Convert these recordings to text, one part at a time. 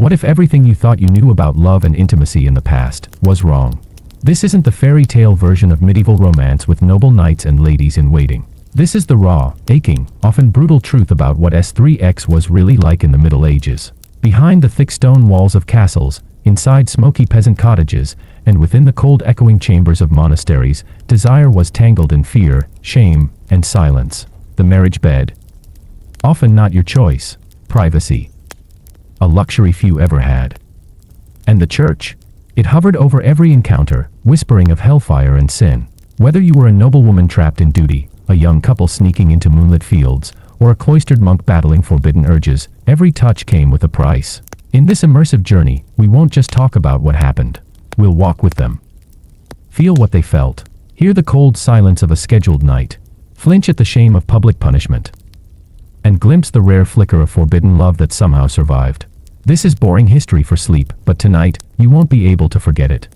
What if everything you thought you knew about love and intimacy in the past was wrong? This isn't the fairy tale version of medieval romance with noble knights and ladies in waiting. This is the raw, aching, often brutal truth about what S3X was really like in the Middle Ages. Behind the thick stone walls of castles, inside smoky peasant cottages, and within the cold echoing chambers of monasteries, desire was tangled in fear, shame, and silence. The marriage bed. Often not your choice. Privacy. A luxury few ever had. And the church? It hovered over every encounter, whispering of hellfire and sin. Whether you were a noblewoman trapped in duty, a young couple sneaking into moonlit fields, or a cloistered monk battling forbidden urges, every touch came with a price. In this immersive journey, we won't just talk about what happened. We'll walk with them. Feel what they felt. Hear the cold silence of a scheduled night. Flinch at the shame of public punishment. And glimpse the rare flicker of forbidden love that somehow survived. This is boring history for sleep, but tonight, you won't be able to forget it.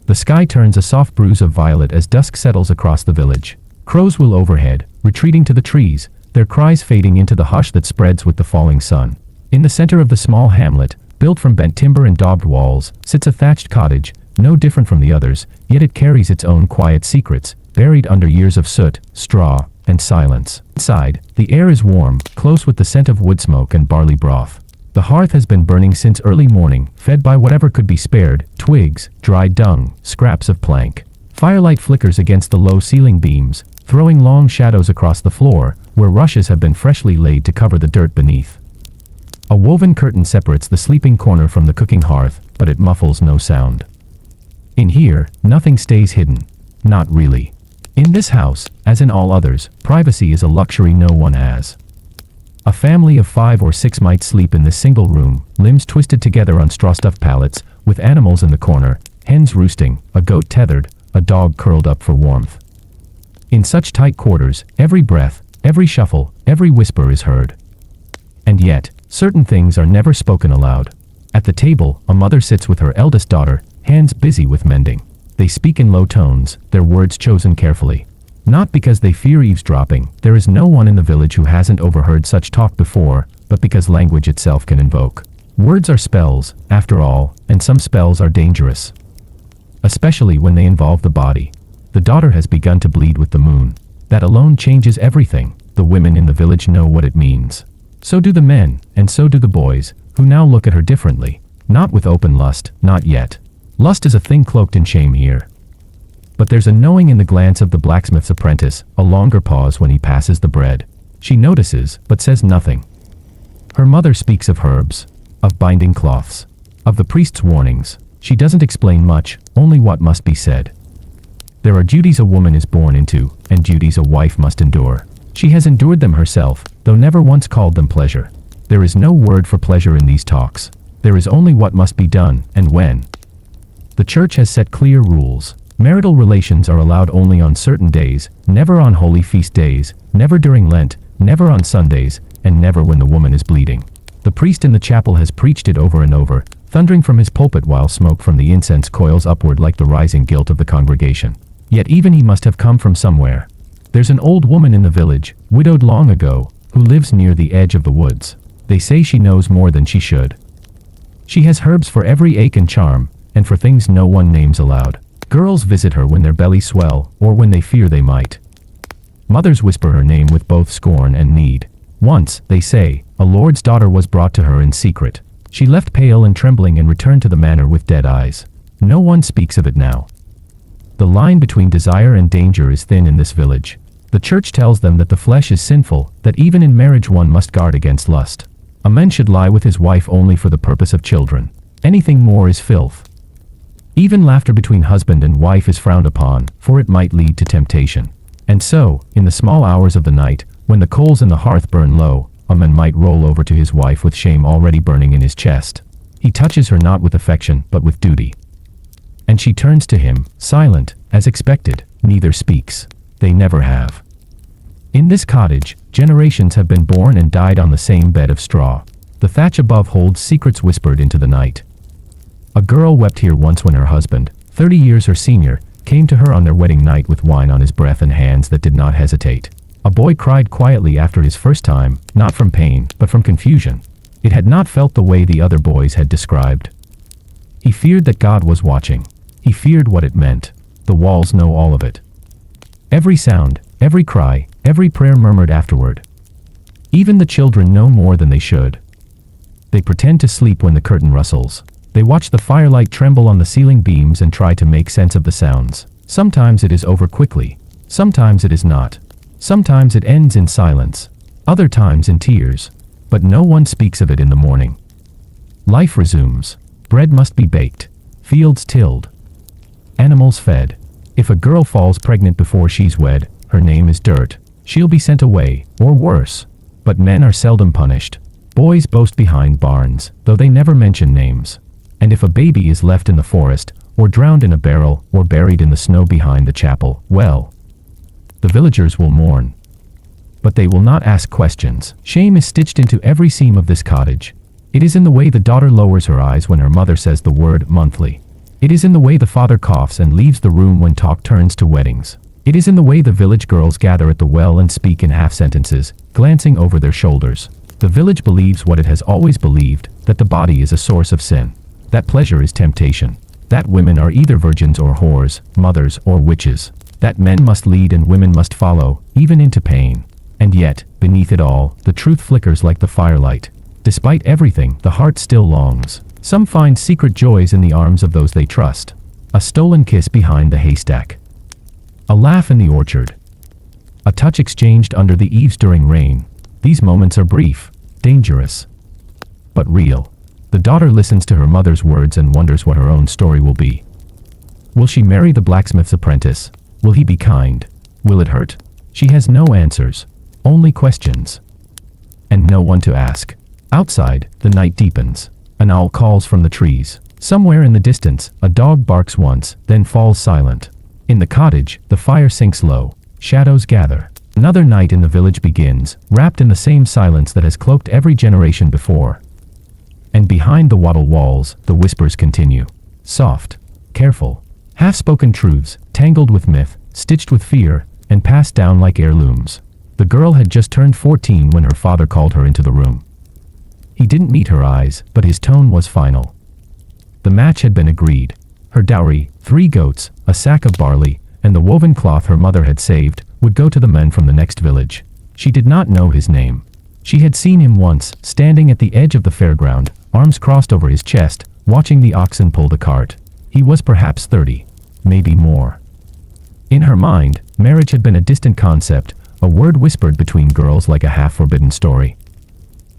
The sky turns a soft bruise of violet as dusk settles across the village. Crows will overhead, retreating to the trees, their cries fading into the hush that spreads with the falling sun. In the center of the small hamlet, built from bent timber and daubed walls, sits a thatched cottage, no different from the others, yet it carries its own quiet secrets, buried under years of soot, straw, and silence. Inside, the air is warm, close with the scent of wood smoke and barley broth. The hearth has been burning since early morning, fed by whatever could be spared, twigs, dried dung, scraps of plank. Firelight flickers against the low ceiling beams, throwing long shadows across the floor, where rushes have been freshly laid to cover the dirt beneath. A woven curtain separates the sleeping corner from the cooking hearth, but it muffles no sound. In here, nothing stays hidden. Not really. In this house, as in all others, privacy is a luxury no one has. A family of 5 or 6 might sleep in this single room, limbs twisted together on straw-stuffed pallets, with animals in the corner, hens roosting, a goat tethered, a dog curled up for warmth. In such tight quarters, every breath, every shuffle, every whisper is heard. And yet, certain things are never spoken aloud. At the table, a mother sits with her eldest daughter, hands busy with mending. They speak in low tones, their words chosen carefully. Not because they fear eavesdropping, there is no one in the village who hasn't overheard such talk before, but because language itself can invoke. Words are spells, after all, and some spells are dangerous. Especially when they involve the body. The daughter has begun to bleed with the moon. That alone changes everything. The women in the village know what it means. So do the men, and so do the boys, who now look at her differently. Not with open lust, not yet. Lust is a thing cloaked in shame here. But there's a knowing in the glance of the blacksmith's apprentice, a longer pause when he passes the bread. She notices, but says nothing. Her mother speaks of herbs, of binding cloths, of the priest's warnings. She doesn't explain much, only what must be said. There are duties a woman is born into, and duties a wife must endure. She has endured them herself, though never once called them pleasure. There is no word for pleasure in these talks. There is only what must be done, and when. The church has set clear rules. Marital relations are allowed only on certain days, never on holy feast days, never during Lent, never on Sundays, and never when the woman is bleeding. The priest in the chapel has preached it over and over, thundering from his pulpit while smoke from the incense coils upward like the rising guilt of the congregation. Yet even he must have come from somewhere. There's an old woman in the village, widowed long ago, who lives near the edge of the woods. They say she knows more than she should. She has herbs for every ache and charm, and for things no one names aloud. Girls visit her when their bellies swell, or when they fear they might. Mothers whisper her name with both scorn and need. Once, they say, a lord's daughter was brought to her in secret. She left pale and trembling and returned to the manor with dead eyes. No one speaks of it now. The line between desire and danger is thin in this village. The church tells them that the flesh is sinful, that even in marriage one must guard against lust. A man should lie with his wife only for the purpose of children. Anything more is filth. Even laughter between husband and wife is frowned upon, for it might lead to temptation. And so, in the small hours of the night, when the coals in the hearth burn low, a man might roll over to his wife with shame already burning in his chest. He touches her not with affection, but with duty. And she turns to him, silent, as expected, neither speaks. They never have. In this cottage, generations have been born and died on the same bed of straw. The thatch above holds secrets whispered into the night. A girl wept here once when her husband, 30 years her senior, came to her on their wedding night with wine on his breath and hands that did not hesitate. A boy cried quietly after his first time, not from pain, but from confusion. It had not felt the way the other boys had described. He feared that God was watching. He feared what it meant. The walls know all of it. Every sound, every cry, every prayer murmured afterward. Even the children know more than they should. They pretend to sleep when the curtain rustles. They watch the firelight tremble on the ceiling beams and try to make sense of the sounds. Sometimes it is over quickly. Sometimes it is not. Sometimes it ends in silence. Other times in tears. But no one speaks of it in the morning. Life resumes. Bread must be baked. Fields tilled. Animals fed. If a girl falls pregnant before she's wed, her name is dirt. She'll be sent away, or worse. But men are seldom punished. Boys boast behind barns, though they never mention names. And if a baby is left in the forest, or drowned in a barrel, or buried in the snow behind the chapel, well, the villagers will mourn. But they will not ask questions. Shame is stitched into every seam of this cottage. It is in the way the daughter lowers her eyes when her mother says the word monthly. It is in the way the father coughs and leaves the room when talk turns to weddings. It is in the way the village girls gather at the well and speak in half sentences, glancing over their shoulders. The village believes what it has always believed, that the body is a source of sin, that pleasure is temptation, that women are either virgins or whores, mothers or witches, that men must lead and women must follow, even into pain. And yet, beneath it all, the truth flickers like the firelight. Despite everything, the heart still longs. Some find secret joys in the arms of those they trust. A stolen kiss behind the haystack. A laugh in the orchard. A touch exchanged under the eaves during rain. These moments are brief, dangerous, but real. The daughter listens to her mother's words and wonders what her own story will be. Will she marry the blacksmith's apprentice? Will he be kind? Will it hurt? She has no answers, only questions. And no one to ask. Outside, the night deepens. An owl calls from the trees. Somewhere in the distance, a dog barks once, then falls silent. In the cottage, the fire sinks low. Shadows gather. Another night in the village begins, wrapped in the same silence that has cloaked every generation before. And behind the wattle walls, the whispers continue. Soft, careful, half-spoken truths, tangled with myth, stitched with fear, and passed down like heirlooms. The girl had just turned 14 when her father called her into the room. He didn't meet her eyes, but his tone was final. The match had been agreed. Her dowry, 3 goats, a sack of barley, and the woven cloth her mother had saved, would go to the men from the next village. She did not know his name. She had seen him once, standing at the edge of the fairground, arms crossed over his chest, watching the oxen pull the cart. He was perhaps 30, maybe more. In her mind, marriage had been a distant concept, a word whispered between girls like a half-forbidden story.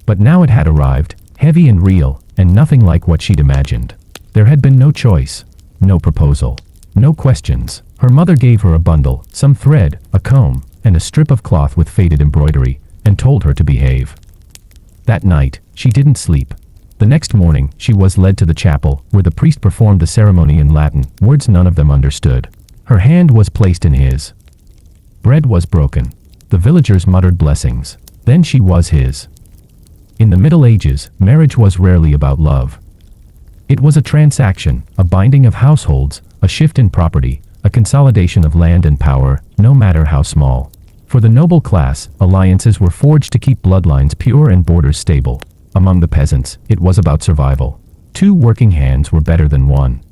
But now it had arrived, heavy and real, and nothing like what she'd imagined. There had been no choice, no proposal, no questions. Her mother gave her a bundle, some thread, a comb, and a strip of cloth with faded embroidery, and told her to behave. That night, she didn't sleep. The next morning, she was led to the chapel, where the priest performed the ceremony in Latin, words none of them understood. Her hand was placed in his. Bread was broken. The villagers muttered blessings. Then she was his. In the Middle Ages, marriage was rarely about love. It was a transaction, a binding of households, a shift in property, a consolidation of land and power, no matter how small. For the noble class, alliances were forged to keep bloodlines pure and borders stable. Among the peasants, it was about survival. 2 working hands were better than 1.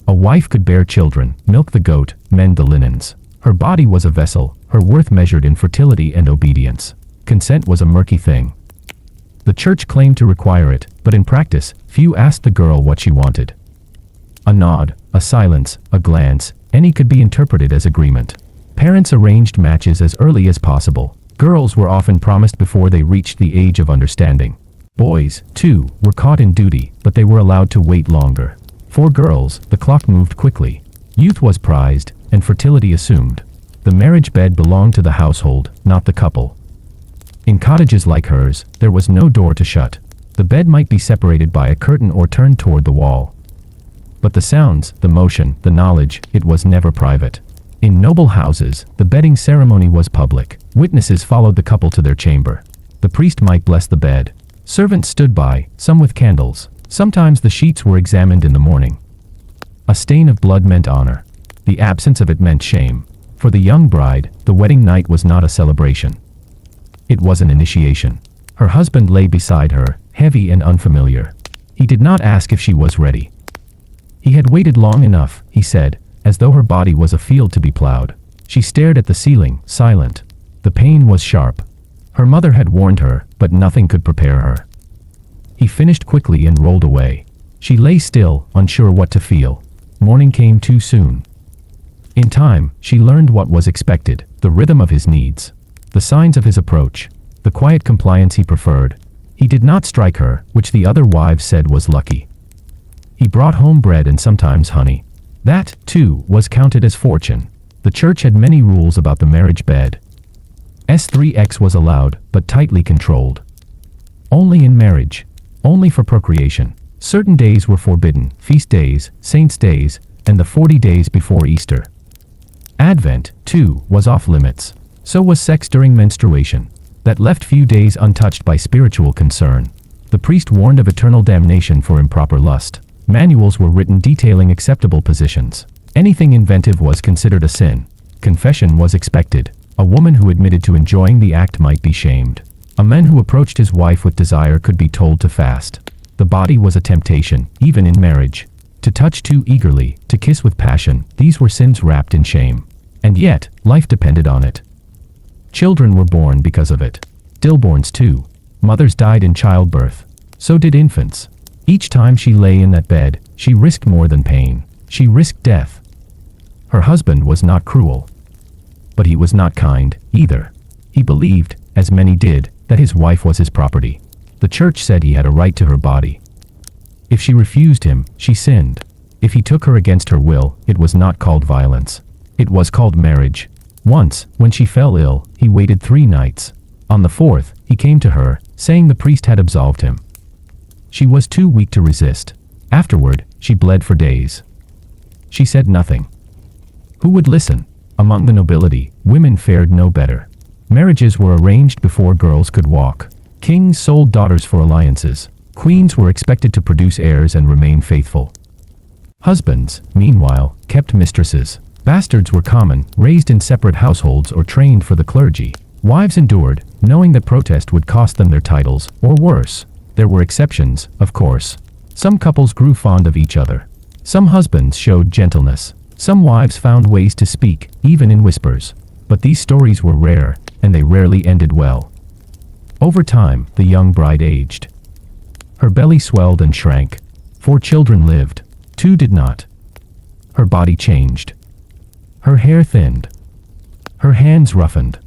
A wife could bear children, milk the goat, mend the linens. Her body was a vessel, her worth measured in fertility and obedience. Consent was a murky thing. The church claimed to require it, but in practice, few asked the girl what she wanted. A nod, a silence, a glance, any could be interpreted as agreement. Parents arranged matches as early as possible. Girls were often promised before they reached the age of understanding. Boys, too, were caught in duty, but they were allowed to wait longer. For girls, the clock moved quickly. Youth was prized, and fertility assumed. The marriage bed belonged to the household, not the couple. In cottages like hers, there was no door to shut. The bed might be separated by a curtain or turned toward the wall. But the sounds, the motion, the knowledge, it was never private. In noble houses, the bedding ceremony was public. Witnesses followed the couple to their chamber. The priest might bless the bed. Servants stood by, some with candles. Sometimes the sheets were examined in the morning. A stain of blood meant honor. The absence of it meant shame. For the young bride, the wedding night was not a celebration. It was an initiation. Her husband lay beside her, heavy and unfamiliar. He did not ask if she was ready. He had waited long enough, he said, as though her body was a field to be plowed. She stared at the ceiling, silent. The pain was sharp. Her mother had warned her, but nothing could prepare her. He finished quickly and rolled away. She lay still, unsure what to feel. Morning came too soon. In time, she learned what was expected, the rhythm of his needs, the signs of his approach, the quiet compliance he preferred. He did not strike her, which the other wives said was lucky. He brought home bread and sometimes honey. That, too, was counted as fortune. The church had many rules about the marriage bed. S3X was allowed, but tightly controlled. Only in marriage. Only for procreation. Certain days were forbidden, feast days, saints' days, and the 40 days before Easter. Advent, too, was off limits. So was sex during menstruation. That left few days untouched by spiritual concern. The priest warned of eternal damnation for improper lust. Manuals were written detailing acceptable positions. Anything inventive was considered a sin. Confession was expected. A woman who admitted to enjoying the act might be shamed. A man who approached his wife with desire could be told to fast. The body was a temptation, even in marriage. To touch too eagerly, to kiss with passion, these were sins wrapped in shame. And yet, life depended on it. Children were born because of it. Stillborns too. Mothers died in childbirth. So did infants. Each time she lay in that bed, she risked more than pain. She risked death. Her husband was not cruel. But he was not kind, either. He believed, as many did, that his wife was his property. The church said he had a right to her body. If she refused him, she sinned. If he took her against her will, it was not called violence. It was called marriage. Once, when she fell ill, he waited 3 nights. On the 4th, he came to her, saying the priest had absolved him. She was too weak to resist. Afterward, she bled for days. She said nothing. Who would listen? Among the nobility, women fared no better. Marriages were arranged before girls could walk. Kings sold daughters for alliances. Queens were expected to produce heirs and remain faithful. Husbands, meanwhile, kept mistresses. Bastards were common, raised in separate households or trained for the clergy. Wives endured, knowing that protest would cost them their titles, or worse. There were exceptions, of course. Some couples grew fond of each other. Some husbands showed gentleness. Some wives found ways to speak, even in whispers. But these stories were rare, and they rarely ended well. Over time, the young bride aged. Her belly swelled and shrank. 4 children lived. 2 did not. Her body changed. Her hair thinned. Her hands roughened.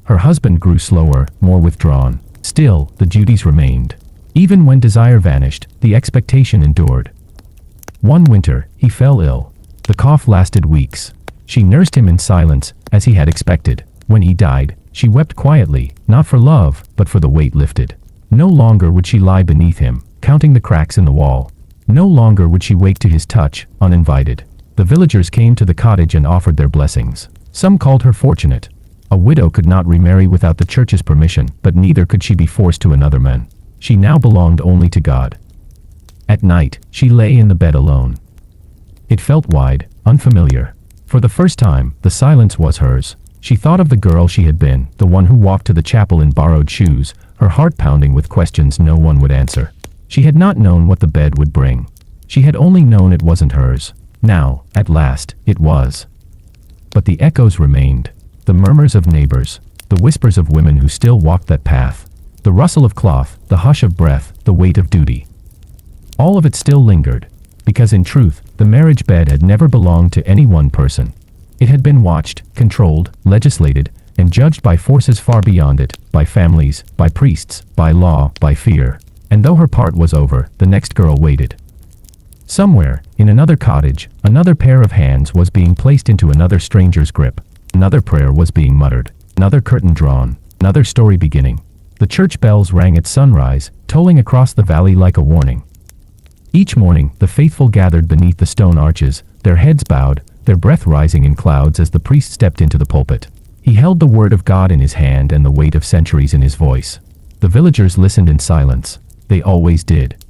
Her husband grew slower, more withdrawn. Still, the duties remained. Even when desire vanished, the expectation endured. One winter, he fell ill. The cough lasted weeks. She nursed him in silence, as he had expected. When he died, she wept quietly, not for love, but for the weight lifted. No longer would she lie beneath him, counting the cracks in the wall. No longer would she wake to his touch, uninvited. The villagers came to the cottage and offered their blessings. Some called her fortunate. A widow could not remarry without the church's permission, but neither could she be forced to another man. She now belonged only to God. At night, she lay in the bed alone. It felt wide, unfamiliar. For the first time, the silence was hers. She thought of the girl she had been, the one who walked to the chapel in borrowed shoes, her heart pounding with questions no one would answer. She had not known what the bed would bring. She had only known it wasn't hers. Now, at last, it was. But the echoes remained. The murmurs of neighbors, the whispers of women who still walked that path, the rustle of cloth, the hush of breath, the weight of duty. All of it still lingered, because in truth, the marriage bed had never belonged to any one person. It had been watched, controlled, legislated, and judged by forces far beyond it, by families, by priests, by law, by fear. And though her part was over, the next girl waited. Somewhere, in another cottage, another pair of hands was being placed into another stranger's grip. Another prayer was being muttered. Another curtain drawn. Another story beginning. The church bells rang at sunrise, tolling across the valley like a warning. Each morning, the faithful gathered beneath the stone arches, their heads bowed, their breath rising in clouds as the priest stepped into the pulpit. He held the word of God in his hand and the weight of centuries in his voice. The villagers listened in silence. They always did.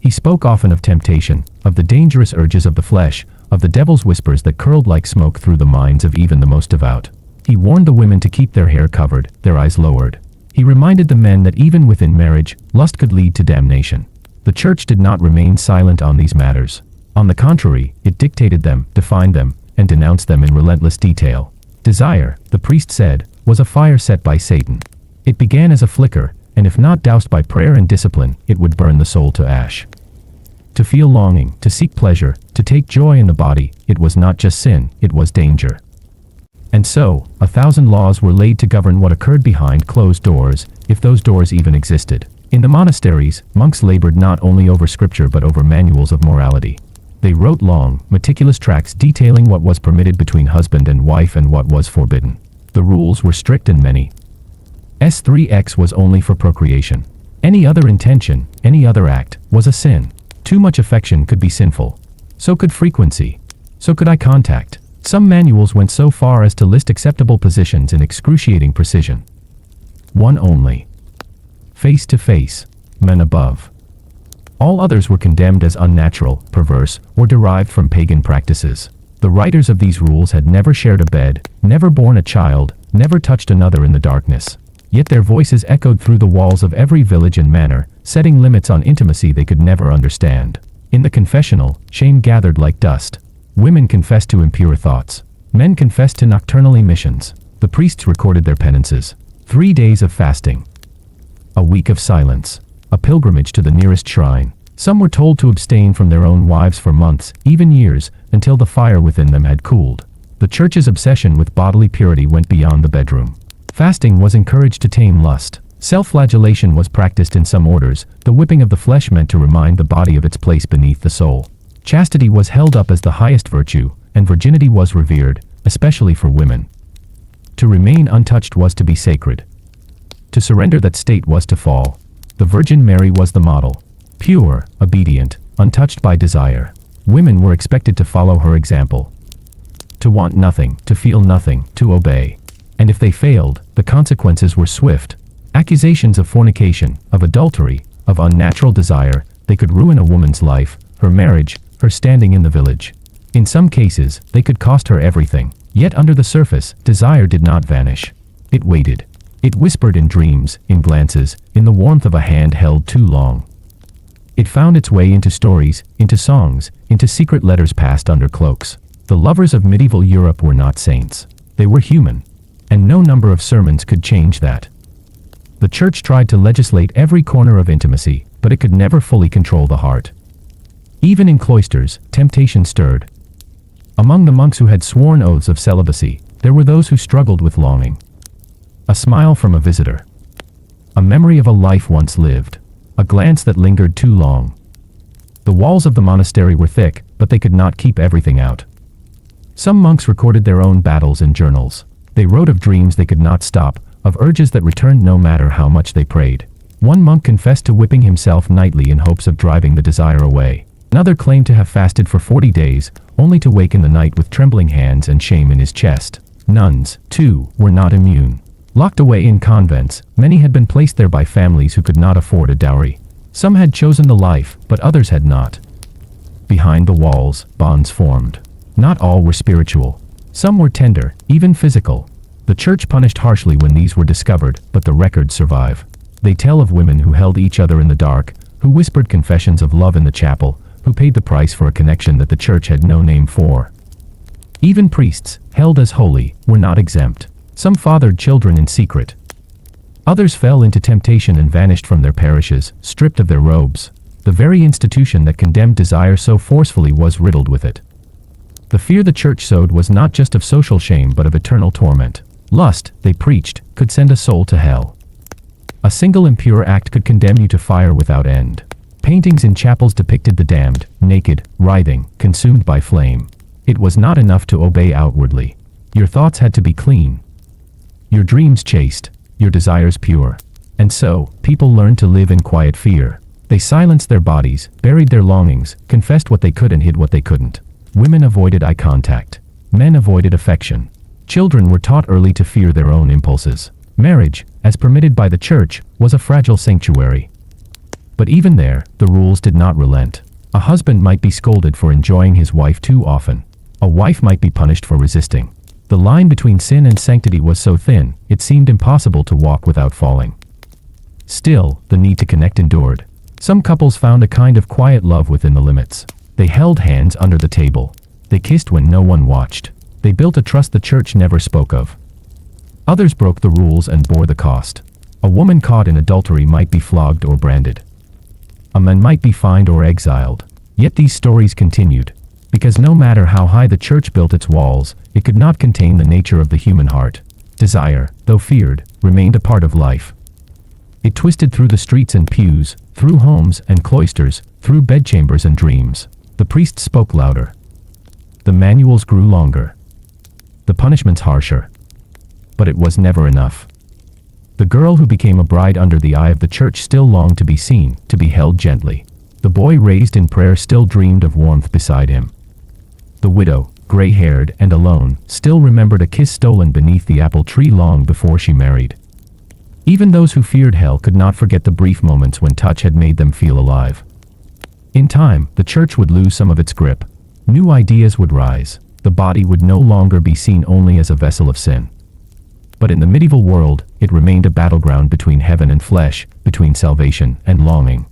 He spoke often of temptation, of the dangerous urges of the flesh, of the devil's whispers that curled like smoke through the minds of even the most devout. He warned the women to keep their hair covered, their eyes lowered. He reminded the men that even within marriage, lust could lead to damnation. The church did not remain silent on these matters. On the contrary, it dictated them, defined them, and denounced them in relentless detail. Desire, the priest said, was a fire set by Satan. It began as a flicker, and if not doused by prayer and discipline, it would burn the soul to ash. To feel longing, to seek pleasure, to take joy in the body, it was not just sin, it was danger. And so, 1,000 laws were laid to govern what occurred behind closed doors, if those doors even existed. In the monasteries, monks labored not only over scripture but over manuals of morality. They wrote long, meticulous tracts detailing what was permitted between husband and wife and what was forbidden. The rules were strict and many. S3X was only for procreation. Any other intention, any other act, was a sin. Too much affection could be sinful. So could frequency. So could eye contact. Some manuals went so far as to list acceptable positions in excruciating precision. One only. Face to face, men above. All others were condemned as unnatural, perverse, or derived from pagan practices. The writers of these rules had never shared a bed, never borne a child, never touched another in the darkness. Yet their voices echoed through the walls of every village and manor, setting limits on intimacy they could never understand. In the confessional, shame gathered like dust. Women confessed to impure thoughts. Men confessed to nocturnal emissions. The priests recorded their penances. 3 days of fasting. A week of silence. A pilgrimage to the nearest shrine. Some were told to abstain from their own wives for months, even years, until the fire within them had cooled. The church's obsession with bodily purity went beyond the bedroom. Fasting was encouraged to tame lust. Self-flagellation was practiced in some orders, the whipping of the flesh meant to remind the body of its place beneath the soul. Chastity was held up as the highest virtue, and virginity was revered, especially for women. To remain untouched was to be sacred. To surrender that state was to fall. The Virgin Mary was the model. Pure, obedient, untouched by desire. Women were expected to follow her example. To want nothing, to feel nothing, to obey. And if they failed, the consequences were swift. Accusations of fornication, of adultery, of unnatural desire, they could ruin a woman's life, her marriage, her standing in the village. In some cases, they could cost her everything. Yet under the surface, desire did not vanish. It waited. It whispered in dreams, in glances, in the warmth of a hand held too long. It found its way into stories, into songs, into secret letters passed under cloaks. The lovers of medieval Europe were not saints. They were human. And no number of sermons could change that. The church tried to legislate every corner of intimacy, but it could never fully control the heart. Even in cloisters, temptation stirred. Among the monks who had sworn oaths of celibacy, there were those who struggled with longing. A smile from a visitor. A memory of a life once lived. A glance that lingered too long. The walls of the monastery were thick, but they could not keep everything out. Some monks recorded their own battles in journals. They wrote of dreams they could not stop, of urges that returned no matter how much they prayed. One monk confessed to whipping himself nightly in hopes of driving the desire away. Another claimed to have fasted for 40 days, only to wake in the night with trembling hands and shame in his chest. Nuns, too, were not immune. Locked away in convents, many had been placed there by families who could not afford a dowry. Some had chosen the life, but others had not. Behind the walls, bonds formed. Not all were spiritual. Some were tender, even physical. The church punished harshly when these were discovered, but the records survive. They tell of women who held each other in the dark, who whispered confessions of love in the chapel, who paid the price for a connection that the church had no name for. Even priests, held as holy, were not exempt. Some fathered children in secret. Others fell into temptation and vanished from their parishes, stripped of their robes. The very institution that condemned desire so forcefully was riddled with it. The fear the church sowed was not just of social shame but of eternal torment. Lust, they preached, could send a soul to hell. A single impure act could condemn you to fire without end. Paintings in chapels depicted the damned, naked, writhing, consumed by flame. It was not enough to obey outwardly. Your thoughts had to be clean. Your dreams chaste, your desires pure. And so, people learned to live in quiet fear. They silenced their bodies, buried their longings, confessed what they could and hid what they couldn't. Women avoided eye contact. Men avoided affection. Children were taught early to fear their own impulses. Marriage, as permitted by the church, was a fragile sanctuary. But even there, the rules did not relent. A husband might be scolded for enjoying his wife too often. A wife might be punished for resisting. The line between sin and sanctity was so thin, it seemed impossible to walk without falling. Still, the need to connect endured. Some couples found a kind of quiet love within the limits. They held hands under the table. They kissed when no one watched. They built a trust the church never spoke of. Others broke the rules and bore the cost. A woman caught in adultery might be flogged or branded. A man might be fined or exiled. Yet these stories continued, because no matter how high the church built its walls, it could not contain the nature of the human heart. Desire, though feared, remained a part of life. It twisted through the streets and pews, through homes and cloisters, through bedchambers and dreams. The priests spoke louder. The manuals grew longer. The punishments harsher. But it was never enough. The girl who became a bride under the eye of the church still longed to be seen, to be held gently. The boy raised in prayer still dreamed of warmth beside him. The widow, gray-haired and alone, still remembered a kiss stolen beneath the apple tree long before she married. Even those who feared hell could not forget the brief moments when touch had made them feel alive. In time, the church would lose some of its grip. New ideas would rise. The body would no longer be seen only as a vessel of sin. But in the medieval world, it remained a battleground between heaven and flesh, between salvation and longing.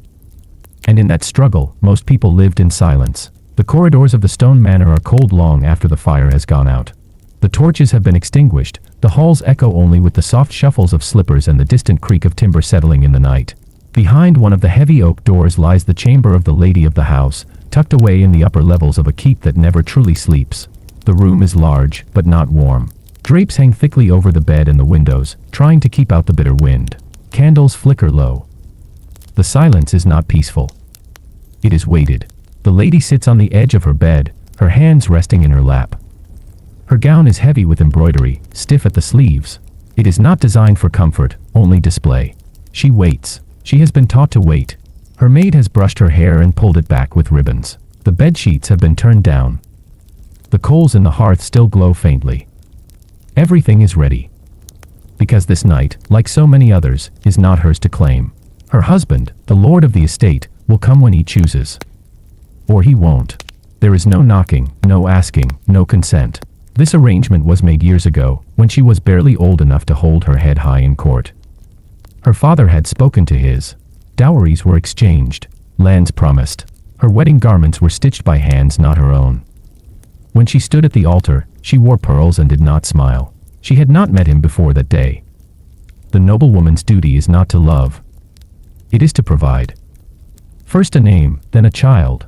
And in that struggle, most people lived in silence. The corridors of the stone manor are cold long after the fire has gone out. The torches have been extinguished. The halls echo only with the soft shuffles of slippers and the distant creak of timber settling in the night. Behind one of the heavy oak doors lies the chamber of the lady of the house, tucked away in the upper levels of a keep that never truly sleeps. The room is large, but not warm. Drapes hang thickly over the bed and the windows, trying to keep out the bitter wind. Candles flicker low. The silence is not peaceful. It is weighted. The lady sits on the edge of her bed, her hands resting in her lap. Her gown is heavy with embroidery, stiff at the sleeves. It is not designed for comfort, only display. She waits. She has been taught to wait. Her maid has brushed her hair and pulled it back with ribbons. The bed sheets have been turned down. The coals in the hearth still glow faintly. Everything is ready. Because this night, like so many others, is not hers to claim. Her husband, the lord of the estate, will come when he chooses. Or he won't. There is no knocking, no asking, no consent. This arrangement was made years ago, when she was barely old enough to hold her head high in court. Her father had spoken to his. Dowries were exchanged. Lands promised. Her wedding garments were stitched by hands not her own. When she stood at the altar, she wore pearls and did not smile. She had not met him before that day. The noblewoman's duty is not to love. It is to provide. First a name, then a child.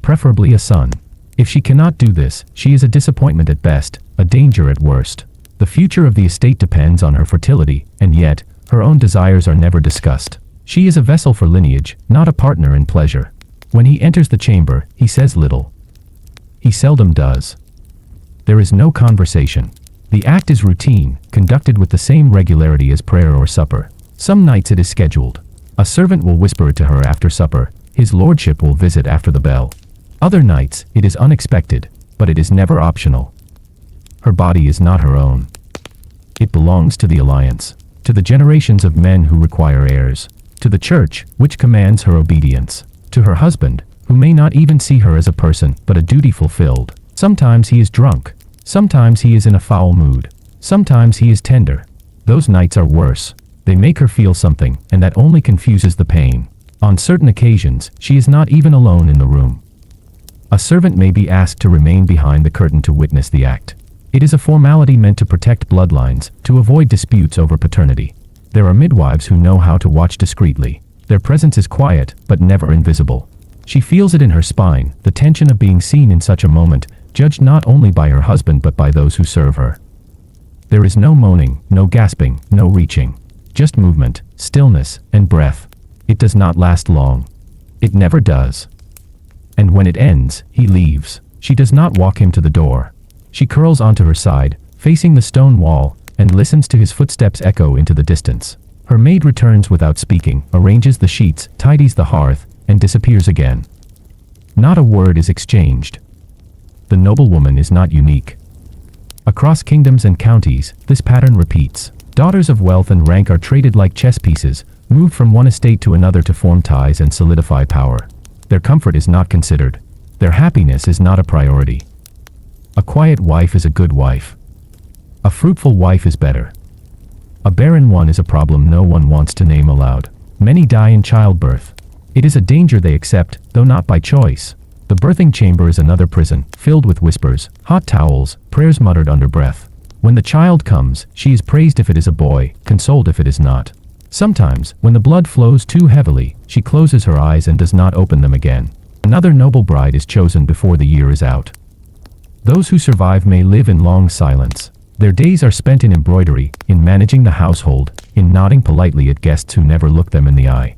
Preferably a son. If she cannot do this, she is a disappointment at best, a danger at worst. The future of the estate depends on her fertility, and yet, her own desires are never discussed. She is a vessel for lineage, not a partner in pleasure. When he enters the chamber, he says little. He seldom does. There is no conversation. The act is routine, conducted with the same regularity as prayer or supper. Some nights it is scheduled. A servant will whisper it to her after supper. His lordship will visit after the bell. Other nights, it is unexpected, but it is never optional. Her body is not her own. It belongs to the alliance, to the generations of men who require heirs, to the church, which commands her obedience, to her husband, who may not even see her as a person, but a duty fulfilled. Sometimes he is drunk. Sometimes he is in a foul mood. Sometimes he is tender. Those nights are worse. They make her feel something, and that only confuses the pain. On certain occasions, she is not even alone in the room. A servant may be asked to remain behind the curtain to witness the act. It is a formality meant to protect bloodlines, to avoid disputes over paternity. There are midwives who know how to watch discreetly. Their presence is quiet, but never invisible. She feels it in her spine, the tension of being seen in such a moment, judged not only by her husband but by those who serve her. There is no moaning, no gasping, no reaching. Just movement, stillness, and breath. It does not last long. It never does. And when it ends, he leaves. She does not walk him to the door. She curls onto her side, facing the stone wall, and listens to his footsteps echo into the distance. Her maid returns without speaking, arranges the sheets, tidies the hearth, and disappears again. Not a word is exchanged. The noblewoman is not unique. Across kingdoms and counties, this pattern repeats. Daughters of wealth and rank are traded like chess pieces, moved from one estate to another to form ties and solidify power. Their comfort is not considered. Their happiness is not a priority. A quiet wife is a good wife. A fruitful wife is better. A barren one is a problem no one wants to name aloud. Many die in childbirth. It is a danger they accept, though not by choice. The birthing chamber is another prison, filled with whispers, hot towels, prayers muttered under breath. When the child comes, she is praised if it is a boy, consoled if it is not. Sometimes, when the blood flows too heavily, she closes her eyes and does not open them again. Another noble bride is chosen before the year is out. Those who survive may live in long silence. Their days are spent in embroidery, in managing the household, in nodding politely at guests who never look them in the eye.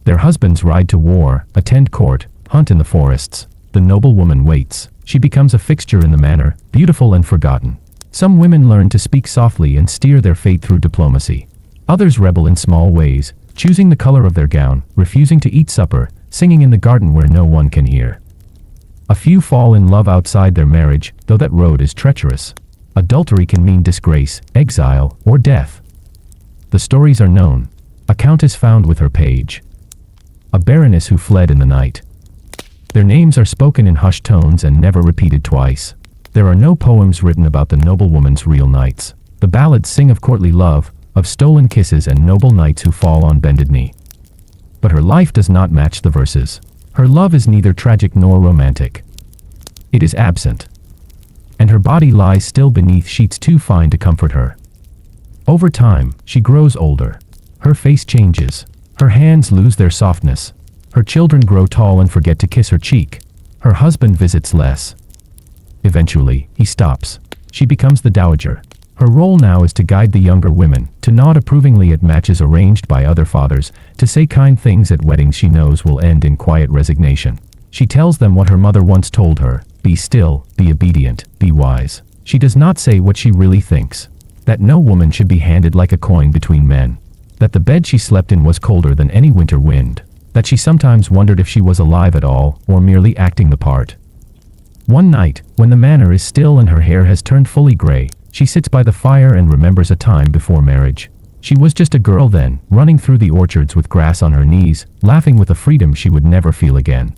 Their husbands ride to war, attend court, hunt in the forests. The noble woman waits. She becomes a fixture in the manor, beautiful and forgotten. Some women learn to speak softly and steer their fate through diplomacy. Others rebel in small ways, choosing the color of their gown, refusing to eat supper, singing in the garden where no one can hear. A few fall in love outside their marriage, though that road is treacherous. Adultery can mean disgrace, exile, or death. The stories are known. A countess found with her page. A baroness who fled in the night. Their names are spoken in hushed tones and never repeated twice. There are no poems written about the noblewoman's real knights. The ballads sing of courtly love, of stolen kisses and noble knights who fall on bended knee. But her life does not match the verses. Her love is neither tragic nor romantic. It is absent. And her body lies still beneath sheets too fine to comfort her. Over time, she grows older. Her face changes. Her hands lose their softness. Her children grow tall and forget to kiss her cheek. Her husband visits less. Eventually, he stops. She becomes the dowager. Her role now is to guide the younger women, to nod approvingly at matches arranged by other fathers, to say kind things at weddings she knows will end in quiet resignation. She tells them what her mother once told her: be still, be obedient, be wise. She does not say what she really thinks. That no woman should be handed like a coin between men. That the bed she slept in was colder than any winter wind. That she sometimes wondered if she was alive at all, or merely acting the part. One night, when the manor is still and her hair has turned fully gray, she sits by the fire and remembers a time before marriage. She was just a girl then, running through the orchards with grass on her knees, laughing with a freedom she would never feel again.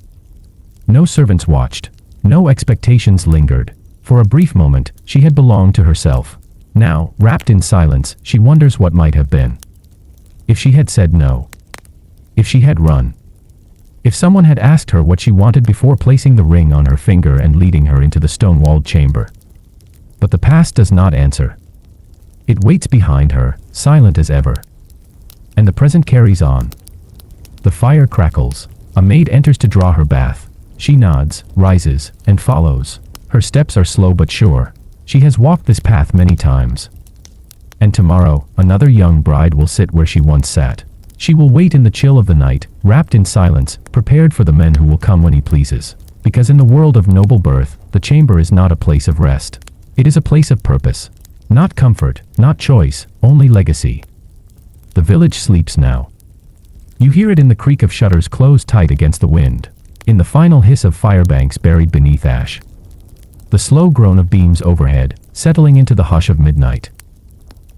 No servants watched. No expectations lingered. For a brief moment, she had belonged to herself. Now, wrapped in silence, she wonders what might have been. If she had said no. If she had run. If someone had asked her what she wanted before placing the ring on her finger and leading her into the stone-walled chamber. But the past does not answer. It waits behind her, silent as ever. And the present carries on. The fire crackles. A maid enters to draw her bath. She nods, rises, and follows. Her steps are slow but sure. She has walked this path many times. And tomorrow, another young bride will sit where she once sat. She will wait in the chill of the night, wrapped in silence, prepared for the man who will come when he pleases. Because in the world of noble birth, the chamber is not a place of rest. It is a place of purpose. Not comfort, not choice, only legacy. The village sleeps now. You hear it in the creak of shutters closed tight against the wind. In the final hiss of firebanks buried beneath ash. The slow groan of beams overhead, settling into the hush of midnight.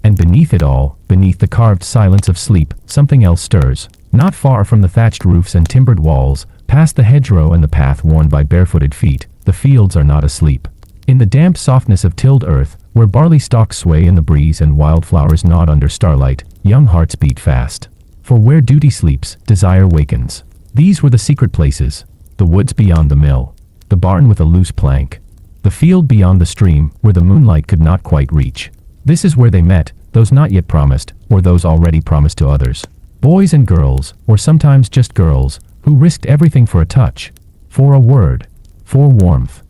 And beneath it all, beneath the carved silence of sleep, something else stirs. Not far from the thatched roofs and timbered walls, past the hedgerow and the path worn by barefooted feet, the fields are not asleep. In the damp softness of tilled earth, where barley stalks sway in the breeze and wildflowers nod under starlight, young hearts beat fast. For where duty sleeps, desire wakens. These were the secret places. The woods beyond the mill. The barn with a loose plank. The field beyond the stream, where the moonlight could not quite reach. This is where they met, those not yet promised, or those already promised to others. Boys and girls, or sometimes just girls, who risked everything for a touch. For a word. For warmth.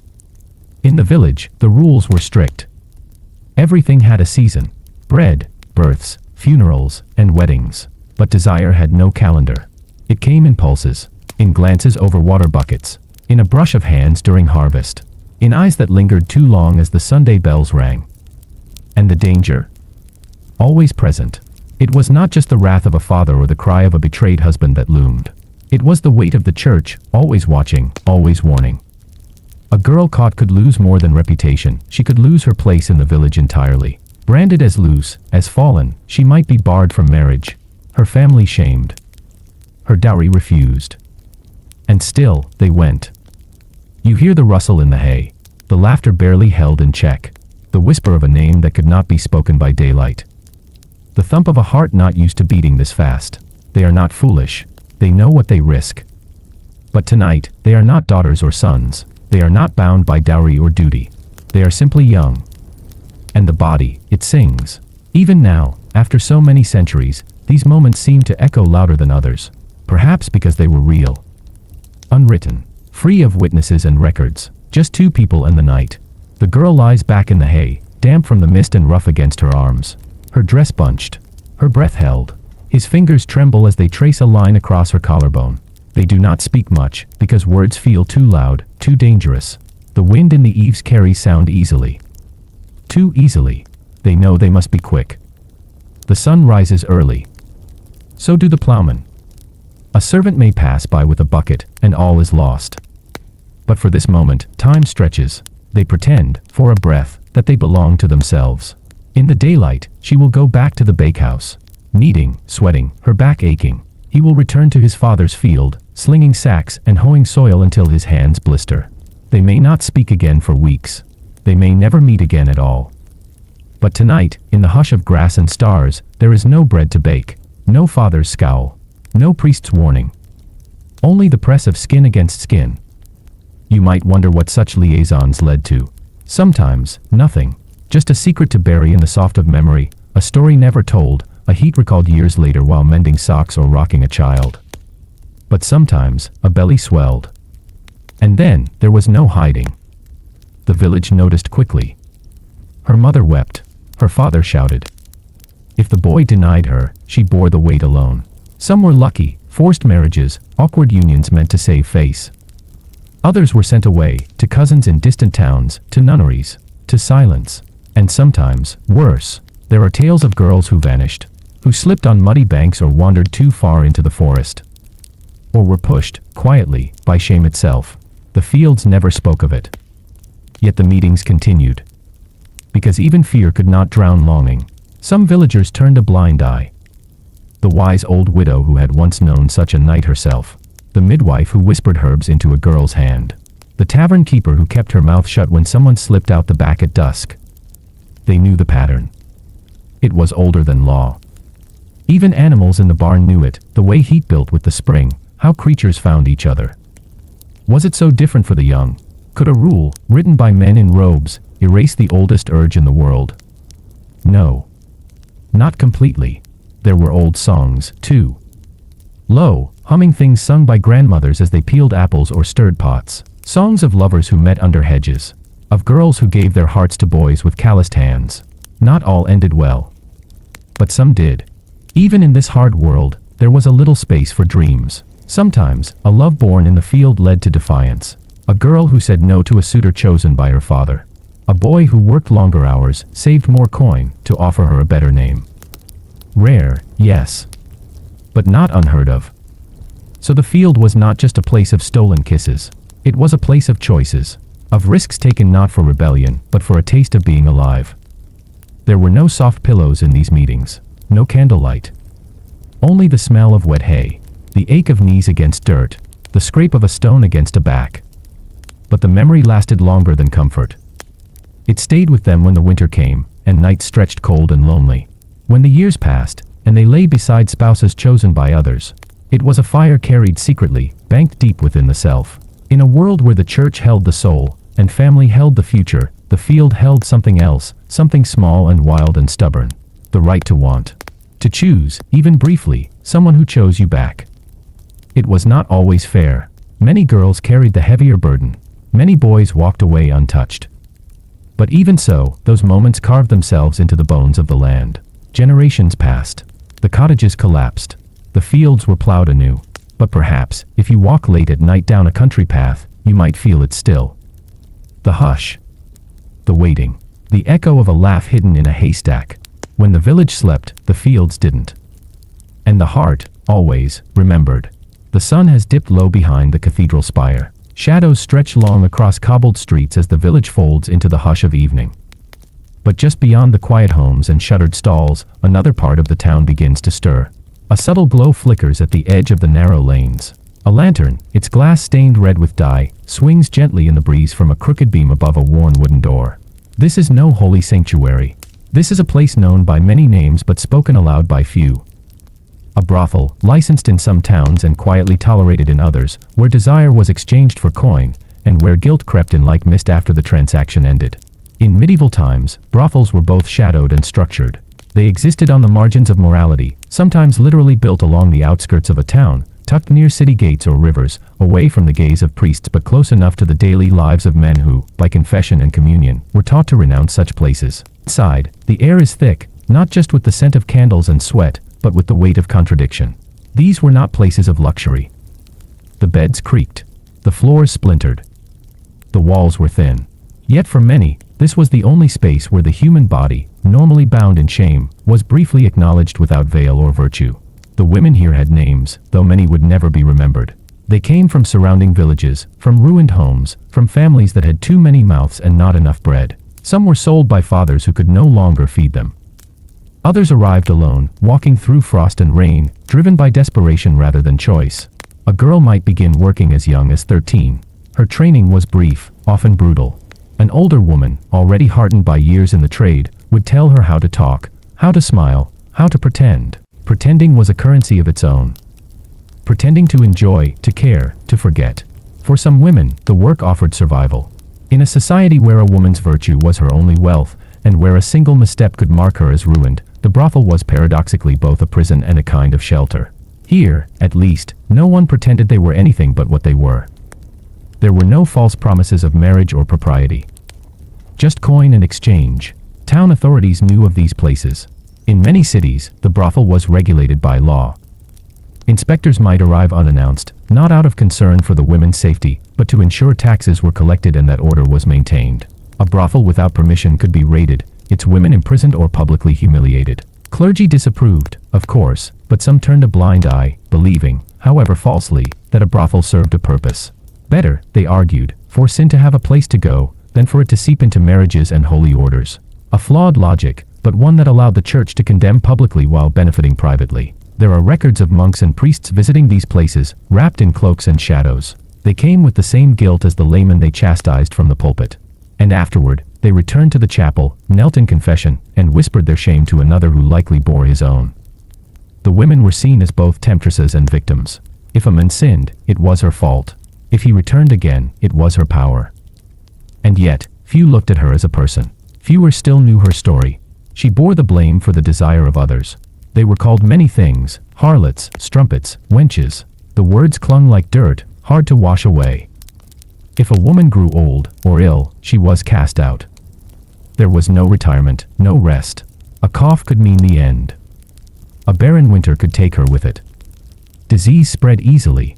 In the village, the rules were strict. Everything had a season. Bread, births, funerals, and weddings. But desire had no calendar. It came in pulses. In glances over water buckets. In a brush of hands during harvest. In eyes that lingered too long as the Sunday bells rang. And the danger. Always present. It was not just the wrath of a father or the cry of a betrayed husband that loomed. It was the weight of the church, always watching, always warning. A girl caught could lose more than reputation. She could lose her place in the village entirely. Branded as loose, as fallen, she might be barred from marriage. Her family shamed. Her dowry refused. And still, they went. You hear the rustle in the hay. The laughter barely held in check. The whisper of a name that could not be spoken by daylight. The thump of a heart not used to beating this fast. They are not foolish. They know what they risk. But tonight, they are not daughters or sons. They are not bound by dowry or duty. They are simply young. And the body, it sings. Even now, after so many centuries, these moments seem to echo louder than others. Perhaps because they were real. Unwritten. Free of witnesses and records. Just two people and the night. The girl lies back in the hay, damp from the mist and rough against her arms. Her dress bunched. Her breath held. His fingers tremble as they trace a line across her collarbone. They do not speak much, because words feel too loud, too dangerous. The wind in the eaves carries sound easily. Too easily. They know they must be quick. The sun rises early. So do the plowmen. A servant may pass by with a bucket, and all is lost. But for this moment, time stretches. They pretend, for a breath, that they belong to themselves. In the daylight, she will go back to the bakehouse. Kneading, sweating, her back aching. He will return to his father's field, slinging sacks and hoeing soil until his hands blister. They may not speak again for weeks. They may never meet again at all. But tonight, in the hush of grass and stars, there is no bread to bake, no father's scowl, no priest's warning. Only the press of skin against skin. You might wonder what such liaisons led to. Sometimes, nothing. Just a secret to bury in the soft of memory, a story never told, a heat recalled years later while mending socks or rocking a child. But sometimes, a belly swelled. And then, there was no hiding. The village noticed quickly. Her mother wept. Her father shouted. If the boy denied her, she bore the weight alone. Some were lucky, forced marriages, awkward unions meant to save face. Others were sent away, to cousins in distant towns, to nunneries, to silence. And sometimes, worse, there are tales of girls who vanished, who slipped on muddy banks or wandered too far into the forest. Or were pushed, quietly, by shame itself. The fields never spoke of it. Yet the meetings continued. Because even fear could not drown longing. Some villagers turned a blind eye. The wise old widow who had once known such a night herself. The midwife who whispered herbs into a girl's hand. The tavern keeper who kept her mouth shut when someone slipped out the back at dusk. They knew the pattern. It was older than law. Even animals in the barn knew it, the way heat built with the spring, how creatures found each other. Was it so different for the young? Could a rule, written by men in robes, erase the oldest urge in the world? No. Not completely. There were old songs, too. Low, humming things sung by grandmothers as they peeled apples or stirred pots. Songs of lovers who met under hedges. Of girls who gave their hearts to boys with calloused hands. Not all ended well. But some did. Even in this hard world, there was a little space for dreams. Sometimes, a love born in the field led to defiance. A girl who said no to a suitor chosen by her father. A boy who worked longer hours, saved more coin, to offer her a better name. Rare, yes. But not unheard of. So the field was not just a place of stolen kisses. It was a place of choices. Of risks taken not for rebellion, but for a taste of being alive. There were no soft pillows in these meetings. No candlelight. Only the smell of wet hay. The ache of knees against dirt. The scrape of a stone against a back. But the memory lasted longer than comfort. It stayed with them when the winter came, and nights stretched cold and lonely. When the years passed, and they lay beside spouses chosen by others. It was a fire carried secretly, banked deep within the self. In a world where the church held the soul, and family held the future, the field held something else, something small and wild and stubborn. The right to want. To choose, even briefly, someone who chose you back. It was not always fair. Many girls carried the heavier burden. Many boys walked away untouched. But even so, those moments carved themselves into the bones of the land. Generations passed. The cottages collapsed. The fields were plowed anew. But perhaps, if you walk late at night down a country path, you might feel it still. The hush. The waiting. The echo of a laugh hidden in a haystack. When the village slept, the fields didn't. And the heart, always, remembered. The sun has dipped low behind the cathedral spire. Shadows stretch long across cobbled streets as the village folds into the hush of evening. But just beyond the quiet homes and shuttered stalls, another part of the town begins to stir. A subtle glow flickers at the edge of the narrow lanes. A lantern, its glass stained red with dye, swings gently in the breeze from a crooked beam above a worn wooden door. This is no holy sanctuary. This is a place known by many names but spoken aloud by few. A brothel, licensed in some towns and quietly tolerated in others, where desire was exchanged for coin, and where guilt crept in like mist after the transaction ended. In medieval times, brothels were both shadowed and structured. They existed on the margins of morality, sometimes literally built along the outskirts of a town, tucked near city gates or rivers, away from the gaze of priests but close enough to the daily lives of men who, by confession and communion, were taught to renounce such places. Inside, the air is thick, not just with the scent of candles and sweat, but with the weight of contradiction. These were not places of luxury. The beds creaked. The floors splintered. The walls were thin. Yet for many, this was the only space where the human body, normally bound in shame, was briefly acknowledged without veil or virtue. The women here had names, though many would never be remembered. They came from surrounding villages, from ruined homes, from families that had too many mouths and not enough bread. Some were sold by fathers who could no longer feed them. Others arrived alone, walking through frost and rain, driven by desperation rather than choice. A girl might begin working as young as 13. Her training was brief, often brutal. An older woman, already hardened by years in the trade, would tell her how to talk, how to smile, how to pretend. Pretending was a currency of its own. Pretending to enjoy, to care, to forget. For some women, the work offered survival. In a society where a woman's virtue was her only wealth, and where a single misstep could mark her as ruined, the brothel was paradoxically both a prison and a kind of shelter. Here, at least, no one pretended they were anything but what they were. There were no false promises of marriage or propriety. Just coin and exchange. Town authorities knew of these places. In many cities, the brothel was regulated by law. Inspectors might arrive unannounced, not out of concern for the women's safety, but to ensure taxes were collected and that order was maintained. A brothel without permission could be raided, its women imprisoned or publicly humiliated. Clergy disapproved, of course, but some turned a blind eye, believing, however falsely, that a brothel served a purpose. Better, they argued, for sin to have a place to go, than for it to seep into marriages and holy orders. A flawed logic, but one that allowed the church to condemn publicly while benefiting privately. There are records of monks and priests visiting these places, wrapped in cloaks and shadows. They came with the same guilt as the laymen they chastised from the pulpit. And afterward, they returned to the chapel, knelt in confession, and whispered their shame to another who likely bore his own. The women were seen as both temptresses and victims. If a man sinned, it was her fault. If he returned again, it was her power. And yet, few looked at her as a person. Fewer still knew her story. She bore the blame for the desire of others. They were called many things: harlots, strumpets, wenches. The words clung like dirt, hard to wash away. If a woman grew old or ill, she was cast out. There was no retirement, no rest. A cough could mean the end. A barren winter could take her with it. Disease spread easily.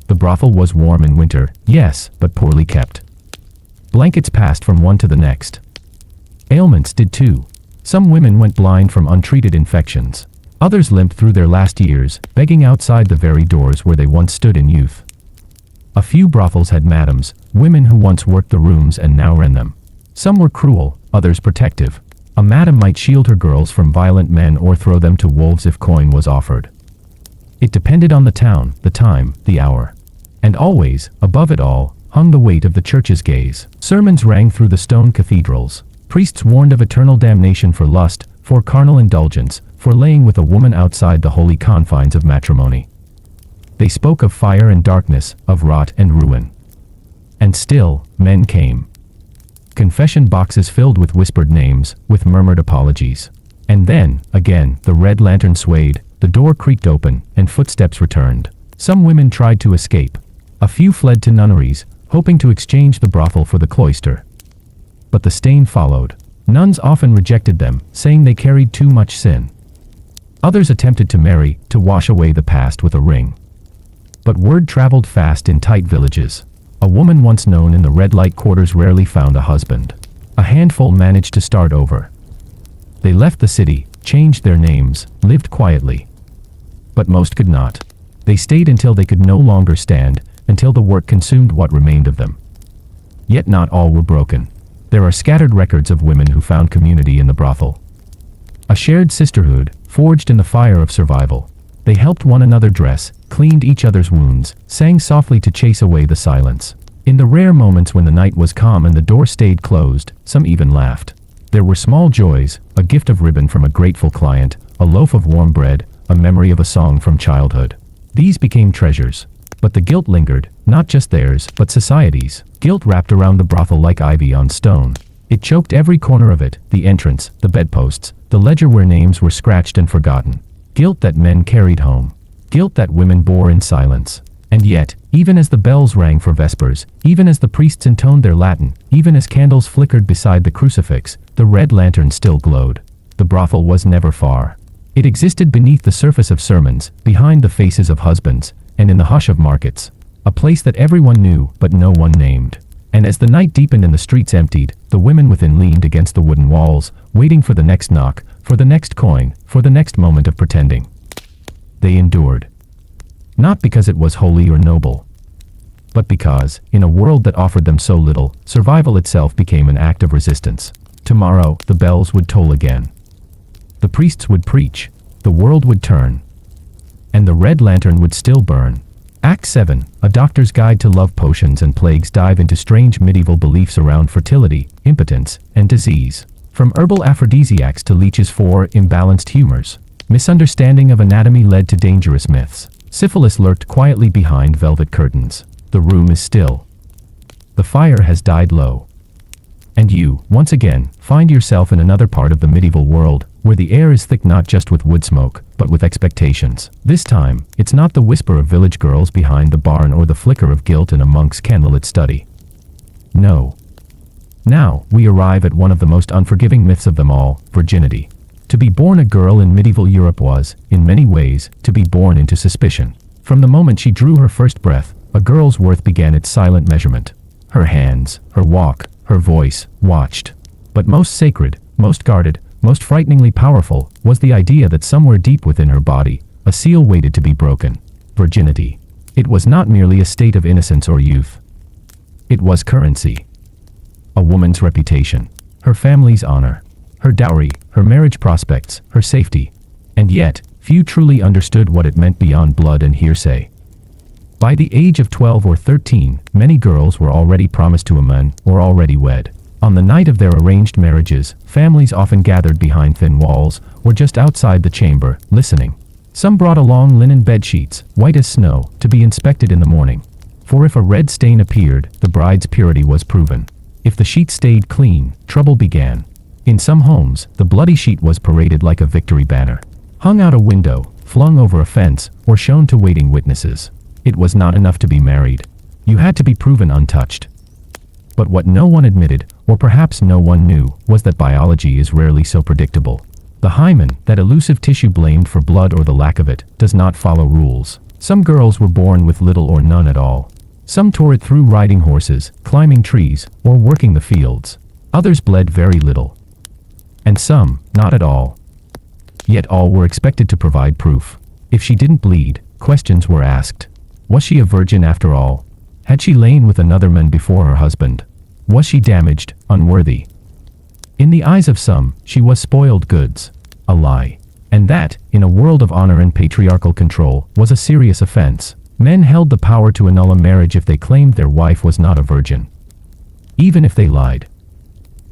The brothel was warm in winter, yes, but poorly kept. Blankets passed from one to the next. Ailments did too. Some women went blind from untreated infections. Others limped through their last years, begging outside the very doors where they once stood in youth. A few brothels had madams, women who once worked the rooms and now ran them. Some were cruel, others protective. A madam might shield her girls from violent men or throw them to wolves if coin was offered. It depended on the town, the time, the hour. And always, above it all, hung the weight of the church's gaze. Sermons rang through the stone cathedrals. Priests warned of eternal damnation for lust, for carnal indulgence, for laying with a woman outside the holy confines of matrimony. They spoke of fire and darkness, of rot and ruin. And still, men came. Confession boxes filled with whispered names, with murmured apologies. And then, again, the red lantern swayed, the door creaked open, and footsteps returned. Some women tried to escape. A few fled to nunneries, hoping to exchange the brothel for the cloister. But the stain followed. Nuns often rejected them, saying they carried too much sin. Others attempted to marry, to wash away the past with a ring. But word traveled fast in tight villages. A woman once known in the red light quarters rarely found a husband. A handful managed to start over. They left the city, changed their names, lived quietly. But most could not. They stayed until they could no longer stand, until the work consumed what remained of them. Yet not all were broken. There are scattered records of women who found community in the brothel. A shared sisterhood, forged in the fire of survival. They helped one another dress, cleaned each other's wounds, sang softly to chase away the silence. In the rare moments when the night was calm and the door stayed closed, some even laughed. There were small joys, a gift of ribbon from a grateful client, a loaf of warm bread, a memory of a song from childhood. These became treasures. But the guilt lingered, not just theirs, but society's. Guilt wrapped around the brothel like ivy on stone. It choked every corner of it, the entrance, the bedposts, the ledger where names were scratched and forgotten. Guilt that men carried home. Guilt that women bore in silence. And yet, even as the bells rang for vespers, even as the priests intoned their Latin, even as candles flickered beside the crucifix, the red lantern still glowed. The brothel was never far. It existed beneath the surface of sermons, behind the faces of husbands, and in the hush of markets. A place that everyone knew, but no one named. And as the night deepened and the streets emptied, the women within leaned against the wooden walls, waiting for the next knock, for the next coin, for the next moment of pretending. They endured. Not because it was holy or noble, but because, in a world that offered them so little, survival itself became an act of resistance. Tomorrow, the bells would toll again. The priests would preach, the world would turn, and the red lantern would still burn. Act 7, a doctor's guide to love potions and plagues dive into strange medieval beliefs around fertility, impotence, and disease. From herbal aphrodisiacs to leeches for imbalanced humors. Misunderstanding of anatomy led to dangerous myths. Syphilis lurked quietly behind velvet curtains. The room is still. The fire has died low. And you, once again, find yourself in another part of the medieval world, where the air is thick not just with wood smoke, but with expectations. This time, it's not the whisper of village girls behind the barn or the flicker of guilt in a monk's candlelit study. No. Now, we arrive at one of the most unforgiving myths of them all, virginity. To be born a girl in medieval Europe was, in many ways, to be born into suspicion. From the moment she drew her first breath, a girl's worth began its silent measurement. Her hands, her walk, her voice, watched. But most sacred, most guarded, most frighteningly powerful, was the idea that somewhere deep within her body, a seal waited to be broken. Virginity. It was not merely a state of innocence or youth. It was currency. A woman's reputation. Her family's honor. Her dowry, her marriage prospects, her safety. And yet, few truly understood what it meant beyond blood and hearsay. By the age of 12 or 13, many girls were already promised to a man or already wed. On the night of their arranged marriages, families often gathered behind thin walls or just outside the chamber, listening. Some brought along linen bed sheets, white as snow, to be inspected in the morning. For if a red stain appeared, the bride's purity was proven. If the sheet stayed clean, trouble began. In some homes, the bloody sheet was paraded like a victory banner. Hung out a window, flung over a fence, or shown to waiting witnesses. It was not enough to be married. You had to be proven untouched. But what no one admitted, or perhaps no one knew, was that biology is rarely so predictable. The hymen, that elusive tissue blamed for blood or the lack of it, does not follow rules. Some girls were born with little or none at all. Some tore it through riding horses, climbing trees, or working the fields. Others bled very little. And some, not at all. Yet all were expected to provide proof. If she didn't bleed, questions were asked. Was she a virgin after all? Had she lain with another man before her husband? Was she damaged, unworthy? In the eyes of some, she was spoiled goods. A lie. And that, in a world of honor and patriarchal control, was a serious offense. Men held the power to annul a marriage if they claimed their wife was not a virgin. Even if they lied.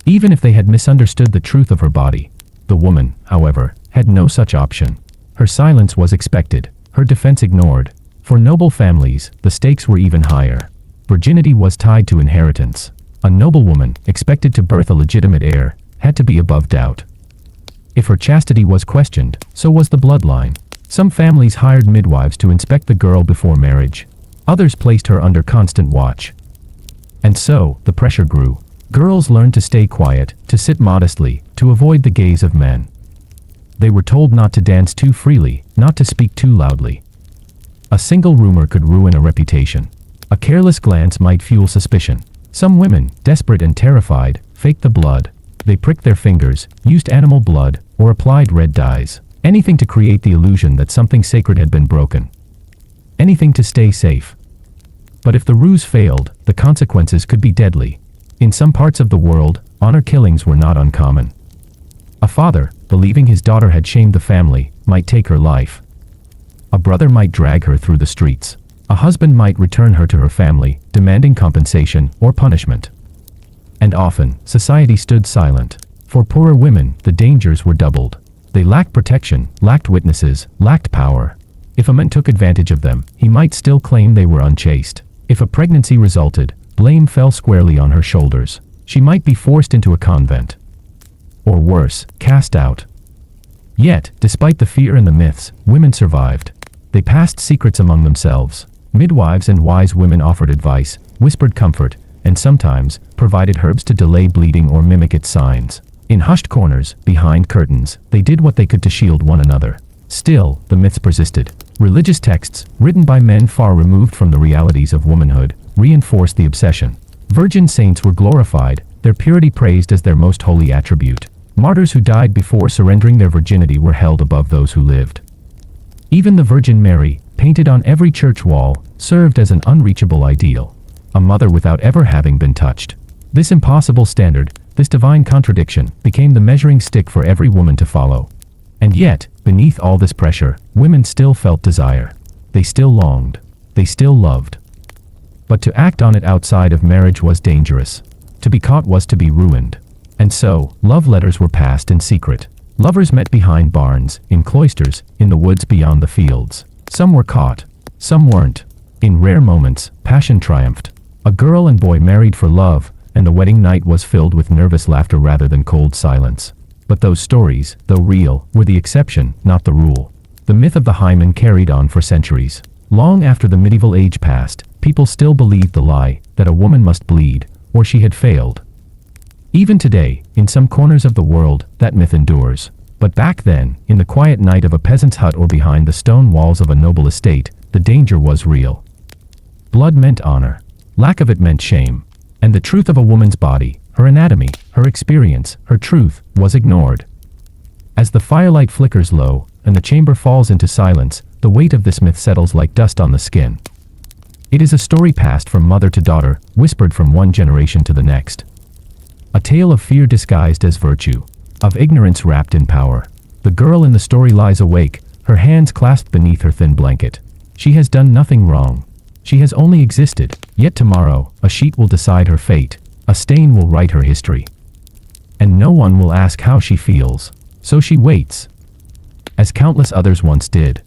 Even if they had misunderstood the truth of her body. The woman, however, had no such option. Her silence was expected, her defense ignored. For noble families, the stakes were even higher. Virginity was tied to inheritance. A noble woman, expected to birth a legitimate heir, had to be above doubt. If her chastity was questioned, so was the bloodline. Some families hired midwives to inspect the girl before marriage. Others placed her under constant watch. And so, the pressure grew. Girls learned to stay quiet, to sit modestly, to avoid the gaze of men. They were told not to dance too freely, not to speak too loudly. A single rumor could ruin a reputation. A careless glance might fuel suspicion. Some women, desperate and terrified, faked the blood. They pricked their fingers, used animal blood, or applied red dyes. Anything to create the illusion that something sacred had been broken. Anything to stay safe. But if the ruse failed, the consequences could be deadly. In some parts of the world, honor killings were not uncommon. A father, believing his daughter had shamed the family, might take her life. A brother might drag her through the streets. A husband might return her to her family, demanding compensation or punishment. And often, society stood silent. For poorer women, the dangers were doubled. They lacked protection, lacked witnesses, lacked power. If a man took advantage of them, he might still claim they were unchaste. If a pregnancy resulted, blame fell squarely on her shoulders. She might be forced into a convent. Or worse, cast out. Yet, despite the fear and the myths, women survived. They passed secrets among themselves. Midwives and wise women offered advice, whispered comfort, and sometimes provided herbs to delay bleeding or mimic its signs. In hushed corners, behind curtains, they did what they could to shield one another. Still, the myths persisted. Religious texts, written by men far removed from the realities of womanhood, reinforced the obsession. Virgin saints were glorified, their purity praised as their most holy attribute. Martyrs who died before surrendering their virginity were held above those who lived. Even the Virgin Mary, painted on every church wall, served as an unreachable ideal. A mother without ever having been touched. This impossible standard, this divine contradiction, became the measuring stick for every woman to follow. And yet, beneath all this pressure, women still felt desire. They still longed. They still loved. But to act on it outside of marriage was dangerous. To be caught was to be ruined. And so, love letters were passed in secret. Lovers met behind barns, in cloisters, in the woods beyond the fields. Some were caught. Some weren't. In rare moments, passion triumphed. A girl and boy married for love, and the wedding night was filled with nervous laughter rather than cold silence. But those stories, though real, were the exception, not the rule. The myth of the hymen carried on for centuries. Long after the medieval age passed, people still believed the lie, that a woman must bleed, or she had failed. Even today, in some corners of the world, that myth endures. But back then, in the quiet night of a peasant's hut or behind the stone walls of a noble estate, the danger was real. Blood meant honor. Lack of it meant shame. And the truth of a woman's body, her anatomy, her experience, her truth, was ignored. As the firelight flickers low, and the chamber falls into silence, the weight of this myth settles like dust on the skin. It is a story passed from mother to daughter, whispered from one generation to the next. A tale of fear disguised as virtue, of ignorance wrapped in power. The girl in the story lies awake, her hands clasped beneath her thin blanket. She has done nothing wrong. She has only existed, yet tomorrow, a sheet will decide her fate, a stain will write her history. And no one will ask how she feels, so she waits. As countless others once did.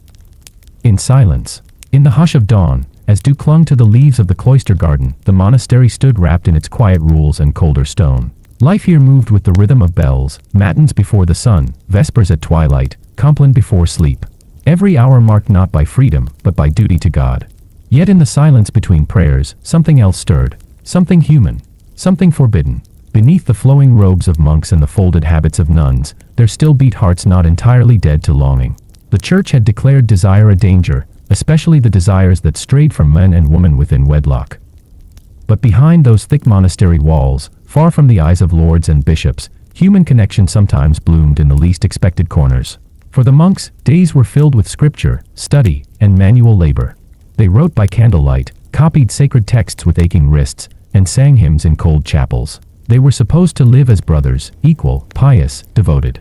In silence, in the hush of dawn, as dew clung to the leaves of the cloister garden, the monastery stood wrapped in its quiet rules and colder stone. Life here moved with the rhythm of bells, matins before the sun, vespers at twilight, compline before sleep. Every hour marked not by freedom, but by duty to God. Yet in the silence between prayers, something else stirred. Something human. Something forbidden. Beneath the flowing robes of monks and the folded habits of nuns, there still beat hearts not entirely dead to longing. The church had declared desire a danger, especially the desires that strayed from man and woman within wedlock. But behind those thick monastery walls, far from the eyes of lords and bishops, human connection sometimes bloomed in the least expected corners. For the monks, days were filled with scripture, study, and manual labor. They wrote by candlelight, copied sacred texts with aching wrists, and sang hymns in cold chapels. They were supposed to live as brothers, equal, pious, devoted.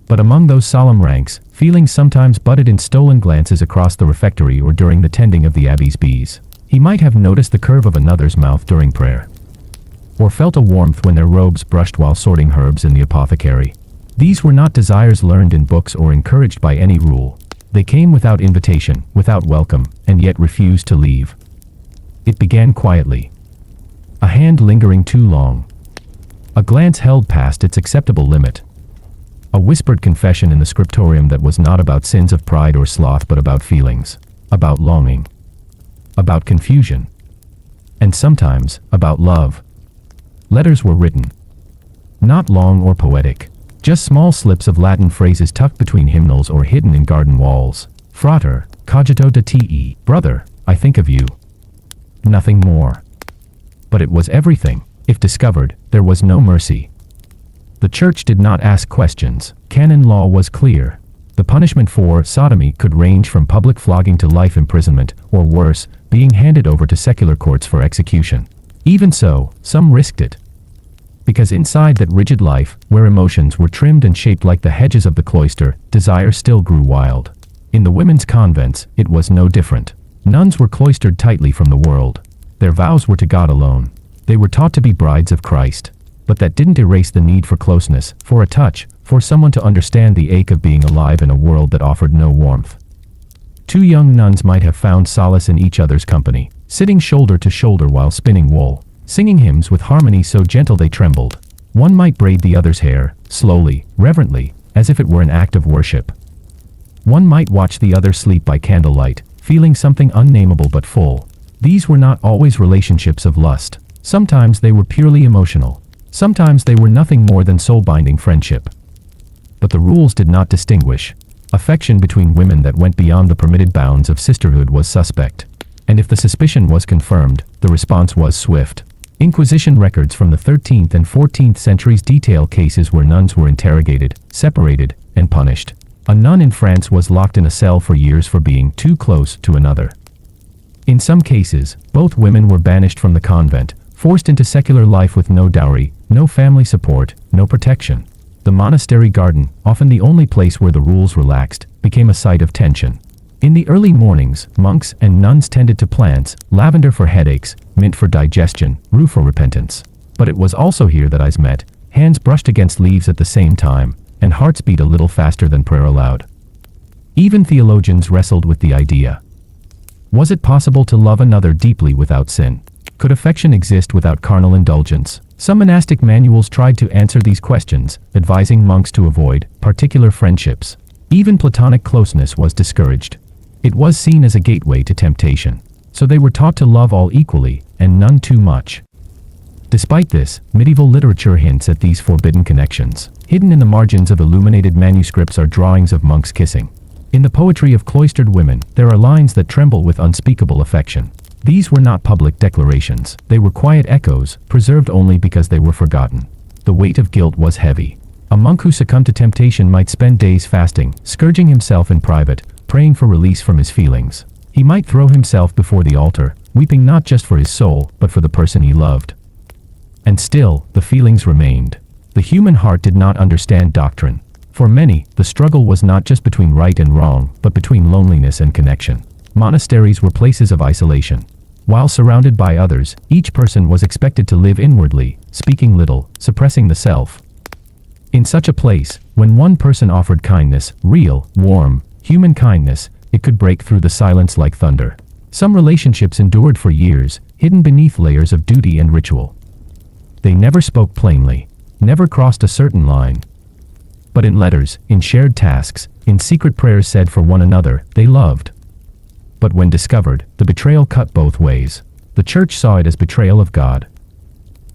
But among those solemn ranks, feelings sometimes budded in stolen glances across the refectory or during the tending of the abbey's bees. He might have noticed the curve of another's mouth during prayer, or felt a warmth when their robes brushed while sorting herbs in the apothecary. These were not desires learned in books or encouraged by any rule. They came without invitation, without welcome, and yet refused to leave. It began quietly. A hand lingering too long. A glance held past its acceptable limit. A whispered confession in the scriptorium that was not about sins of pride or sloth but about feelings, about longing, about confusion, and sometimes about love. Letters were written. Not long or poetic. Just small slips of Latin phrases tucked between hymnals or hidden in garden walls. Frater, cogito de te, brother, I think of you. Nothing more. But it was everything. If discovered, there was no mercy. The church did not ask questions. Canon law was clear. The punishment for sodomy could range from public flogging to life imprisonment, or worse, being handed over to secular courts for execution. Even so, some risked it. Because inside that rigid life, where emotions were trimmed and shaped like the hedges of the cloister, desire still grew wild. In the women's convents, it was no different. Nuns were cloistered tightly from the world. Their vows were to God alone. They were taught to be brides of Christ. but that didn't erase the need for closeness, for a touch, for someone to understand the ache of being alive in a world that offered no warmth. Two young nuns might have found solace in each other's company, sitting shoulder to shoulder while spinning wool, singing hymns with harmony so gentle they trembled. One might braid the other's hair, slowly, reverently, as if it were an act of worship. One might watch the other sleep by candlelight, feeling something unnameable but full. These were not always relationships of lust. Sometimes they were purely emotional. Sometimes they were nothing more than soul-binding friendship. But the rules did not distinguish. Affection between women that went beyond the permitted bounds of sisterhood was suspect. And if the suspicion was confirmed, the response was swift. Inquisition records from the 13th and 14th centuries detail cases where nuns were interrogated, separated, and punished. A nun in France was locked in a cell for years for being too close to another. In some cases, both women were banished from the convent, forced into secular life with no dowry, no family support, no protection. The monastery garden, often the only place where the rules relaxed, became a site of tension. In the early mornings, monks and nuns tended to plants, lavender for headaches, mint for digestion, rue for repentance. But it was also here that eyes met, hands brushed against leaves at the same time, and hearts beat a little faster than prayer allowed. Even theologians wrestled with the idea. Was it possible to love another deeply without sin? Could affection exist without carnal indulgence? Some monastic manuals tried to answer these questions, advising monks to avoid particular friendships. Even platonic closeness was discouraged. It was seen as a gateway to temptation. So they were taught to love all equally, and none too much. Despite this, medieval literature hints at these forbidden connections. Hidden in the margins of illuminated manuscripts are drawings of monks kissing. In the poetry of cloistered women, there are lines that tremble with unspeakable affection. These were not public declarations. They were quiet echoes, preserved only because they were forgotten. The weight of guilt was heavy. A monk who succumbed to temptation might spend days fasting, scourging himself in private, praying for release from his feelings. He might throw himself before the altar, weeping not just for his soul, but for the person he loved. And still, the feelings remained. The human heart did not understand doctrine. For many, the struggle was not just between right and wrong, but between loneliness and connection. Monasteries were places of isolation. While surrounded by others, each person was expected to live inwardly, speaking little, suppressing the self. In such a place, when one person offered kindness, real, warm, human kindness, it could break through the silence like thunder. Some relationships endured for years, hidden beneath layers of duty and ritual. They never spoke plainly, never crossed a certain line. But in letters, in shared tasks, in secret prayers said for one another, they loved. But when discovered, the betrayal cut both ways. The church saw it as betrayal of God.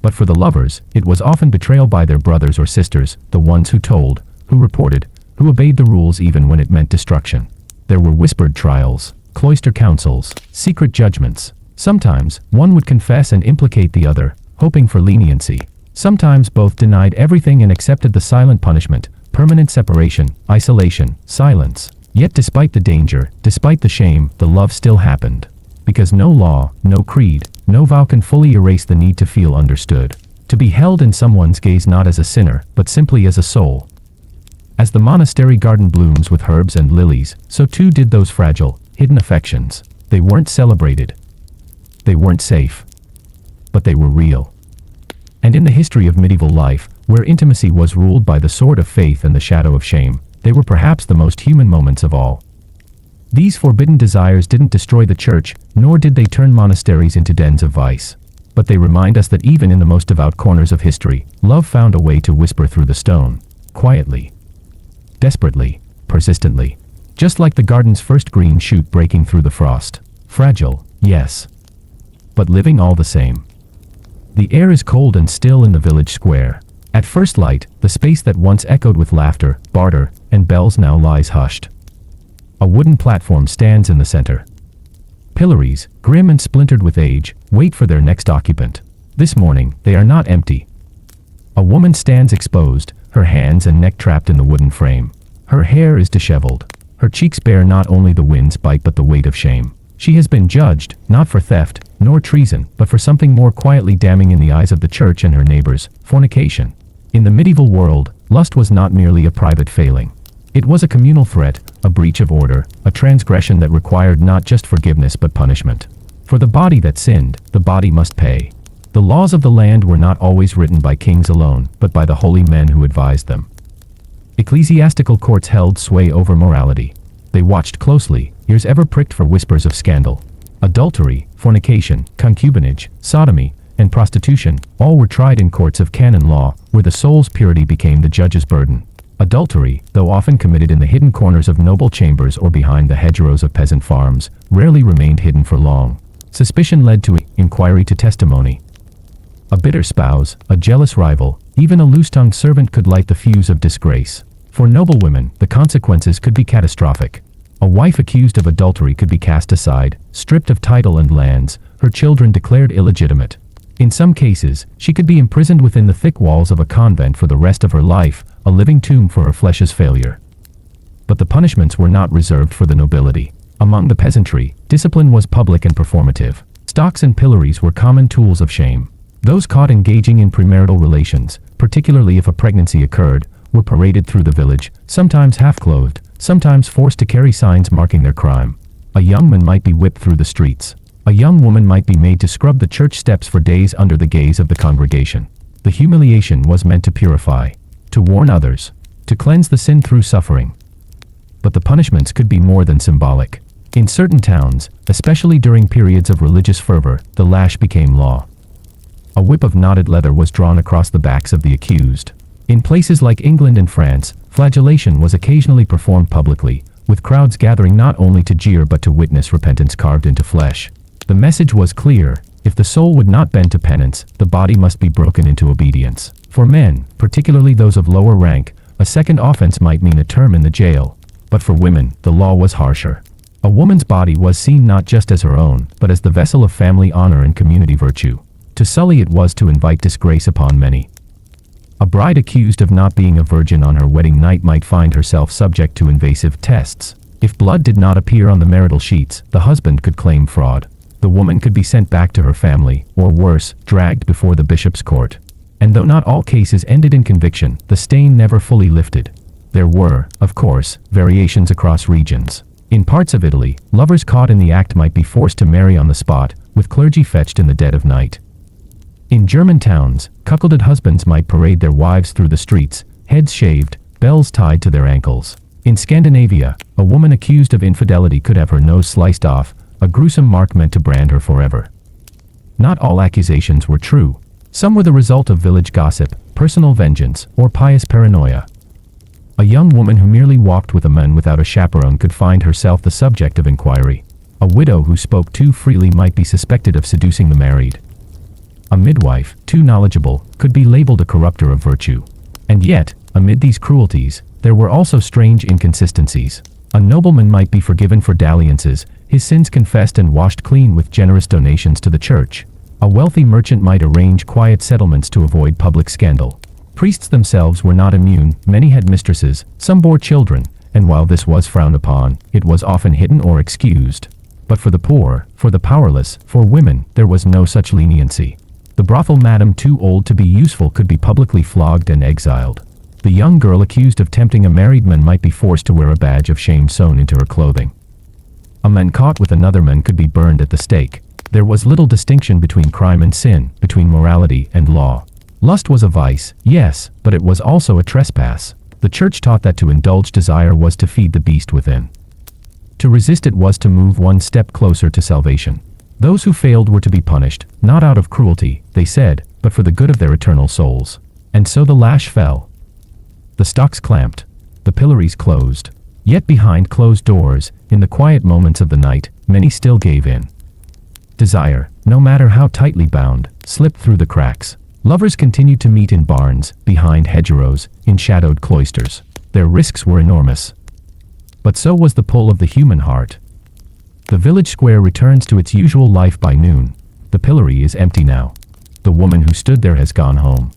But for the lovers, it was often betrayal by their brothers or sisters, the ones who told, who reported, who obeyed the rules even when it meant destruction. There were whispered trials, cloister councils, secret judgments. Sometimes, one would confess and implicate the other, hoping for leniency. Sometimes both denied everything and accepted the silent punishment, permanent separation, isolation, silence. Yet despite the danger, despite the shame, the love still happened. Because no law, no creed, no vow can fully erase the need to feel understood. To be held in someone's gaze not as a sinner, but simply as a soul. As the monastery garden blooms with herbs and lilies, so too did those fragile, hidden affections. They weren't celebrated. They weren't safe. But they were real. And in the history of medieval life, where intimacy was ruled by the sword of faith and the shadow of shame, they were perhaps the most human moments of all. These forbidden desires didn't destroy the church, nor did they turn monasteries into dens of vice. But they remind us that even in the most devout corners of history, love found a way to whisper through the stone. Quietly. Desperately. Persistently. Just like the garden's first green shoot breaking through the frost. Fragile, yes. But living all the same. The air is cold and still in the village square. At first light, the space that once echoed with laughter, barter, and bells now lies hushed. A wooden platform stands in the center. Pillories, grim and splintered with age, wait for their next occupant. This morning, they are not empty. A woman stands exposed, her hands and neck trapped in the wooden frame. Her hair is disheveled. Her cheeks bear not only the wind's bite but the weight of shame. She has been judged, not for theft, nor treason, but for something more quietly damning in the eyes of the church and her neighbors, fornication. In the medieval world, lust was not merely a private failing. It was a communal threat, a breach of order, a transgression that required not just forgiveness but punishment. For the body that sinned, the body must pay. The laws of the land were not always written by kings alone, but by the holy men who advised them. Ecclesiastical courts held sway over morality. They watched closely, ears ever pricked for whispers of scandal. Adultery, fornication, concubinage, sodomy, and prostitution, all were tried in courts of canon law, where the soul's purity became the judge's burden. Adultery, though often committed in the hidden corners of noble chambers or behind the hedgerows of peasant farms, rarely remained hidden for long. Suspicion led to inquiry to testimony. A bitter spouse, a jealous rival, even a loose-tongued servant could light the fuse of disgrace. For noblewomen, the consequences could be catastrophic. A wife accused of adultery could be cast aside, stripped of title and lands, her children declared illegitimate. In some cases, she could be imprisoned within the thick walls of a convent for the rest of her life, a living tomb for her flesh's failure. But the punishments were not reserved for the nobility. Among the peasantry, discipline was public and performative. Stocks and pillories were common tools of shame. Those caught engaging in premarital relations, particularly if a pregnancy occurred, were paraded through the village, sometimes half-clothed, sometimes forced to carry signs marking their crime. A young man might be whipped through the streets. A young woman might be made to scrub the church steps for days under the gaze of the congregation. The humiliation was meant to purify, to warn others, to cleanse the sin through suffering. But the punishments could be more than symbolic. In certain towns, especially during periods of religious fervor, the lash became law. A whip of knotted leather was drawn across the backs of the accused. In places like England and France, flagellation was occasionally performed publicly, with crowds gathering not only to jeer but to witness repentance carved into flesh. The message was clear: if the soul would not bend to penance, the body must be broken into obedience. For men, particularly those of lower rank, a second offense might mean a term in the jail. But for women, the law was harsher. A woman's body was seen not just as her own, but as the vessel of family honor and community virtue. To sully it was to invite disgrace upon many. A bride accused of not being a virgin on her wedding night might find herself subject to invasive tests. If blood did not appear on the marital sheets, the husband could claim fraud. The woman could be sent back to her family, or worse, dragged before the bishop's court. And though not all cases ended in conviction, the stain never fully lifted. There were, of course, variations across regions. In parts of Italy, lovers caught in the act might be forced to marry on the spot, with clergy fetched in the dead of night. In German towns, cuckolded husbands might parade their wives through the streets, heads shaved, bells tied to their ankles. In Scandinavia, a woman accused of infidelity could have her nose sliced off, a gruesome mark meant to brand her forever. Not all accusations were true. Some were the result of village gossip, personal vengeance, or pious paranoia. A young woman who merely walked with a man without a chaperone could find herself the subject of inquiry. A widow who spoke too freely might be suspected of seducing the married. A midwife, too knowledgeable, could be labeled a corrupter of virtue. And yet, amid these cruelties, there were also strange inconsistencies. A nobleman might be forgiven for dalliances, his sins confessed and washed clean with generous donations to the church. A wealthy merchant might arrange quiet settlements to avoid public scandal. Priests themselves were not immune, many had mistresses, some bore children, and while this was frowned upon, it was often hidden or excused. But for the poor, for the powerless, for women, there was no such leniency. The brothel madam too old to be useful could be publicly flogged and exiled. The young girl accused of tempting a married man might be forced to wear a badge of shame sewn into her clothing. A man caught with another man could be burned at the stake. There was little distinction between crime and sin, between morality and law. Lust was a vice, yes, but it was also a trespass. The church taught that to indulge desire was to feed the beast within. To resist it was to move one step closer to salvation. Those who failed were to be punished, not out of cruelty, they said, but for the good of their eternal souls. And so the lash fell. The stocks clamped. The pillories closed. Yet behind closed doors, in the quiet moments of the night, many still gave in. Desire, no matter how tightly bound, slipped through the cracks. Lovers continued to meet in barns, behind hedgerows, in shadowed cloisters. Their risks were enormous. But so was the pull of the human heart. The village square returns to its usual life by noon. The pillory is empty now. The woman who stood there has gone home.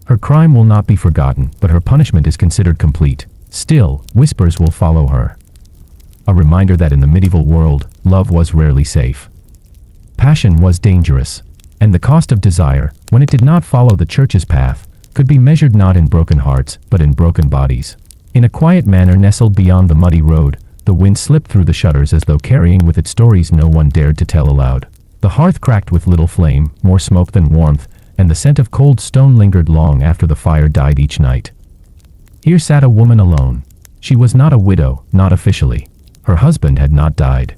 Her crime will not be forgotten, but her punishment is considered complete. Still, whispers will follow her. A reminder that in the medieval world, love was rarely safe. Passion was dangerous. And the cost of desire, when it did not follow the church's path, could be measured not in broken hearts, but in broken bodies. In a quiet manor nestled beyond the muddy road, the wind slipped through the shutters as though carrying with it stories no one dared to tell aloud. The hearth cracked with little flame, more smoke than warmth, and the scent of cold stone lingered long after the fire died each night. Here sat a woman alone. She was not a widow, not officially. Her husband had not died.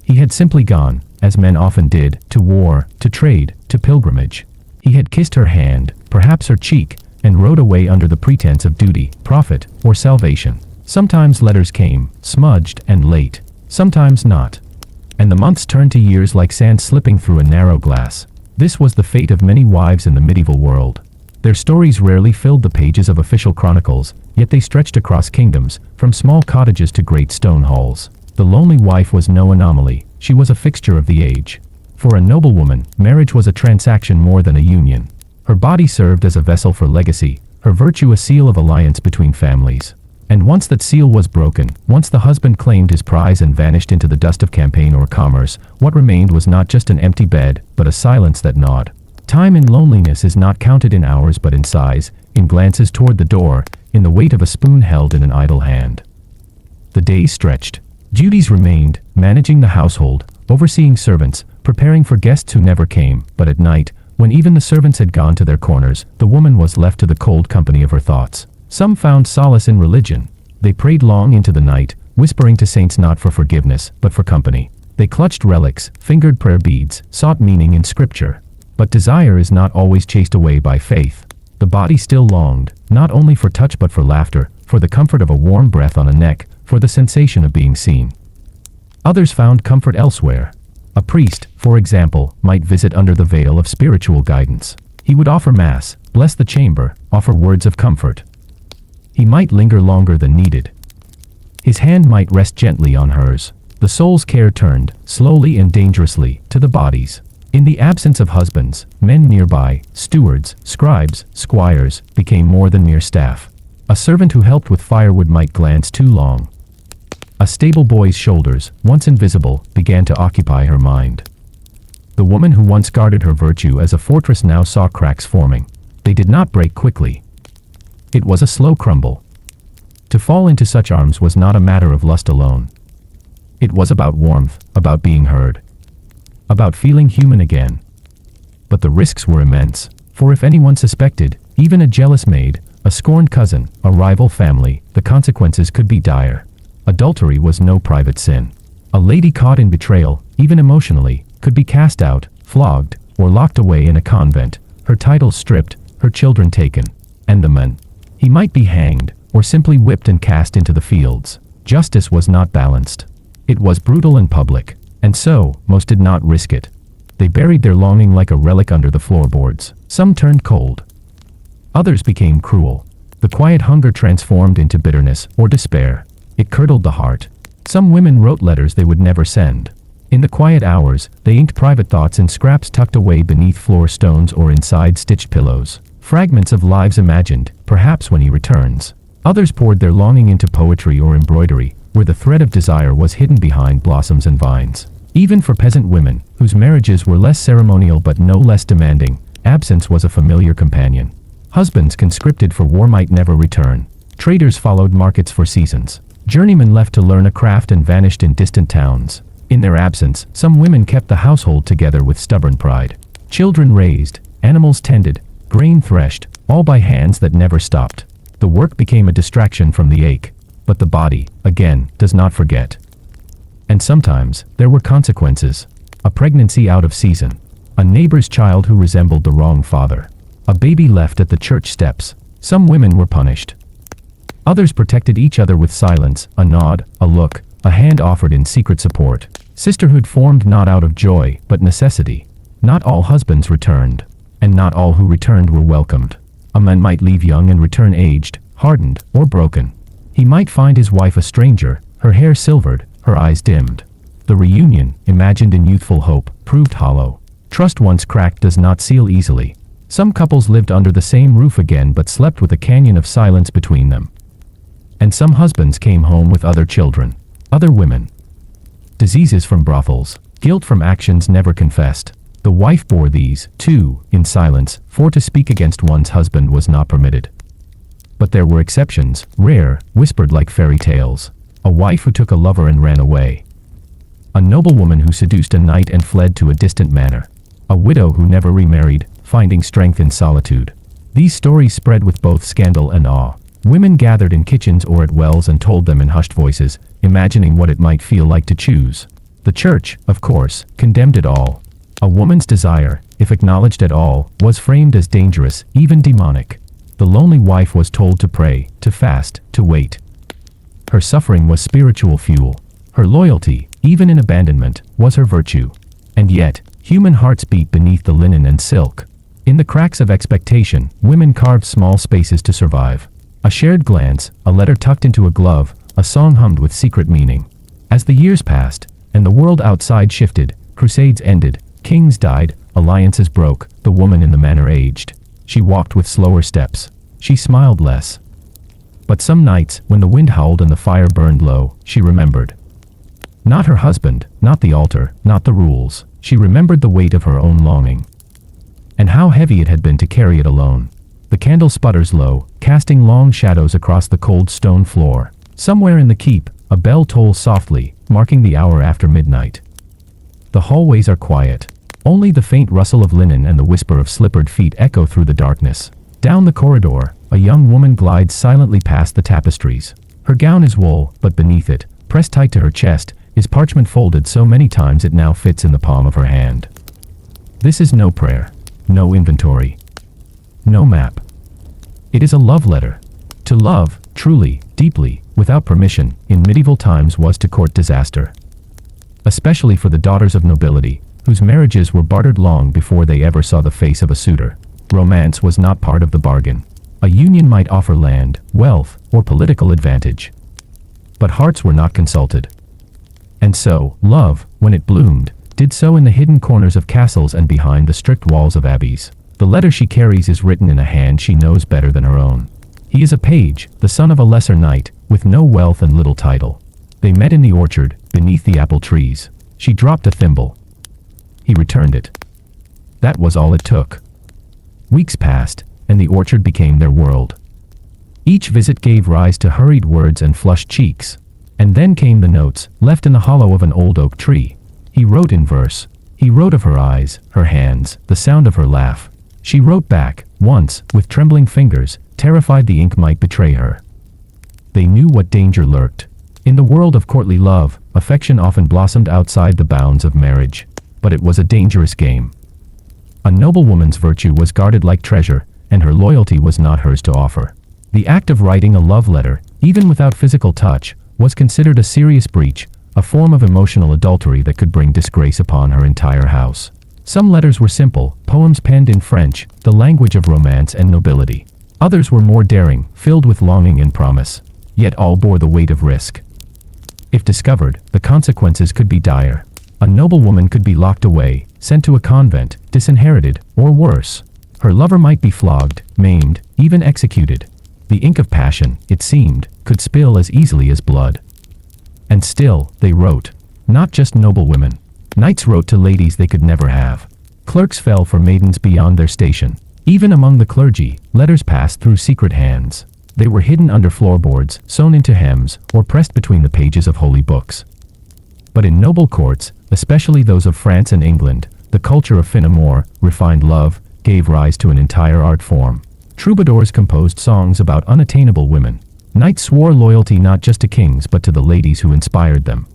He had simply gone, as men often did, to war, to trade, to pilgrimage. He had kissed her hand, perhaps her cheek, and rode away under the pretense of duty, profit, or salvation. Sometimes letters came, smudged and late. Sometimes not. And the months turned to years like sand slipping through a narrow glass. This was the fate of many wives in the medieval world. Their stories rarely filled the pages of official chronicles, yet they stretched across kingdoms, from small cottages to great stone halls. The lonely wife was no anomaly. She was a fixture of the age. For a noblewoman, marriage was a transaction more than a union. Her body served as a vessel for legacy, her virtue a seal of alliance between families. And once that seal was broken, once the husband claimed his prize and vanished into the dust of campaign or commerce, what remained was not just an empty bed, but a silence that gnawed. Time in loneliness is not counted in hours but in sighs, in glances toward the door, in the weight of a spoon held in an idle hand. The days stretched. Duties remained, managing the household, overseeing servants, preparing for guests who never came, but at night, when even the servants had gone to their corners, the woman was left to the cold company of her thoughts. Some found solace in religion. They prayed long into the night, whispering to saints not for forgiveness, but for company. They clutched relics, fingered prayer beads, sought meaning in scripture. But desire is not always chased away by faith. The body still longed, not only for touch but for laughter, for the comfort of a warm breath on a neck, for the sensation of being seen. Others found comfort elsewhere. A priest, for example, might visit under the veil of spiritual guidance. He would offer mass, bless the chamber, offer words of comfort. He might linger longer than needed. His hand might rest gently on hers. The soul's care turned, slowly and dangerously, to the body's. In the absence of husbands, men nearby, stewards, scribes, squires, became more than mere staff. A servant who helped with firewood might glance too long. A stable boy's shoulders, once invisible, began to occupy her mind. The woman who once guarded her virtue as a fortress now saw cracks forming. They did not break quickly. It was a slow crumble. To fall into such arms was not a matter of lust alone. It was about warmth, about being heard, about feeling human again. But the risks were immense, for if anyone suspected, even a jealous maid, a scorned cousin, a rival family, the consequences could be dire. Adultery was no private sin. A lady caught in betrayal, even emotionally, could be cast out, flogged, or locked away in a convent, her titles stripped, her children taken. And the man? He might be hanged, or simply whipped and cast into the fields. Justice was not balanced. It was brutal and public, and so, most did not risk it. They buried their longing like a relic under the floorboards. Some turned cold. Others became cruel. The quiet hunger transformed into bitterness or despair. It curdled the heart. Some women wrote letters they would never send. In the quiet hours, they inked private thoughts in scraps tucked away beneath floor stones or inside stitched pillows. Fragments of lives imagined, perhaps when he returns. Others poured their longing into poetry or embroidery, where the thread of desire was hidden behind blossoms and vines. Even for peasant women, whose marriages were less ceremonial but no less demanding, absence was a familiar companion. Husbands conscripted for war might never return. Traders followed markets for seasons. Journeymen left to learn a craft and vanished in distant towns. In their absence, some women kept the household together with stubborn pride. Children raised, animals tended, grain threshed, all by hands that never stopped. The work became a distraction from the ache. But the body, again, does not forget. And sometimes, there were consequences. A pregnancy out of season. A neighbor's child who resembled the wrong father. A baby left at the church steps. Some women were punished. Others protected each other with silence, a nod, a look, a hand offered in secret support. Sisterhood formed not out of joy, but necessity. Not all husbands returned, and not all who returned were welcomed. A man might leave young and return aged, hardened, or broken. He might find his wife a stranger, her hair silvered, her eyes dimmed. The reunion, imagined in youthful hope, proved hollow. Trust once cracked does not seal easily. Some couples lived under the same roof again but slept with a canyon of silence between them. And some husbands came home with other children, other women. Diseases from brothels, guilt from actions never confessed. The wife bore these, too, in silence, for to speak against one's husband was not permitted. But there were exceptions, rare, whispered like fairy tales. A wife who took a lover and ran away. A noblewoman who seduced a knight and fled to a distant manor. A widow who never remarried, finding strength in solitude. These stories spread with both scandal and awe. Women gathered in kitchens or at wells and told them in hushed voices, imagining what it might feel like to choose. The church, of course, condemned it all. A woman's desire, if acknowledged at all, was framed as dangerous, even demonic. The lonely wife was told to pray, to fast, to wait. Her suffering was spiritual fuel. Her loyalty, even in abandonment, was her virtue. And yet, human hearts beat beneath the linen and silk. In the cracks of expectation, women carved small spaces to survive. A shared glance, a letter tucked into a glove, a song hummed with secret meaning. As the years passed, and the world outside shifted, crusades ended, kings died, alliances broke, the woman in the manor aged. She walked with slower steps. She smiled less. But some nights, when the wind howled and the fire burned low, she remembered. Not her husband, not the altar, not the rules. She remembered the weight of her own longing. And how heavy it had been to carry it alone. The candle sputters low, casting long shadows across the cold stone floor. Somewhere in the keep, a bell tolls softly, marking the hour after midnight. The hallways are quiet. Only the faint rustle of linen and the whisper of slippered feet echo through the darkness. Down the corridor, a young woman glides silently past the tapestries. Her gown is wool, but beneath it, pressed tight to her chest, is parchment folded so many times it now fits in the palm of her hand. This is no prayer, no inventory, no map. It is a love letter. To love, truly, deeply, without permission, in medieval times was to court disaster. Especially for the daughters of nobility, whose marriages were bartered long before they ever saw the face of a suitor. Romance was not part of the bargain. A union might offer land, wealth, or political advantage. But hearts were not consulted. And so, love, when it bloomed, did so in the hidden corners of castles and behind the strict walls of abbeys. The letter she carries is written in a hand she knows better than her own. He is a page, the son of a lesser knight, with no wealth and little title. They met in the orchard, beneath the apple trees. She dropped a thimble. He returned it. That was all it took. Weeks passed, and the orchard became their world. Each visit gave rise to hurried words and flushed cheeks. And then came the notes, left in the hollow of an old oak tree. He wrote in verse. He wrote of her eyes, her hands, the sound of her laugh. She wrote back, once, with trembling fingers, terrified the ink might betray her. They knew what danger lurked. In the world of courtly love, affection often blossomed outside the bounds of marriage. But it was a dangerous game. A noblewoman's virtue was guarded like treasure, and her loyalty was not hers to offer. The act of writing a love letter, even without physical touch, was considered a serious breach, a form of emotional adultery that could bring disgrace upon her entire house. Some letters were simple, poems penned in French, the language of romance and nobility. Others were more daring, filled with longing and promise. Yet all bore the weight of risk. If discovered, the consequences could be dire. A noblewoman could be locked away, sent to a convent, disinherited, or worse. Her lover might be flogged, maimed, even executed. The ink of passion, it seemed, could spill as easily as blood. And still, they wrote. Not just noblewomen. Knights wrote to ladies they could never have. Clerks fell for maidens beyond their station. Even among the clergy, letters passed through secret hands. They were hidden under floorboards, sewn into hems, or pressed between the pages of holy books. But in noble courts, especially those of France and England, the culture of fin amour, refined love, gave rise to an entire art form. Troubadours composed songs about unattainable women. Knights swore loyalty not just to kings but to the ladies who inspired them.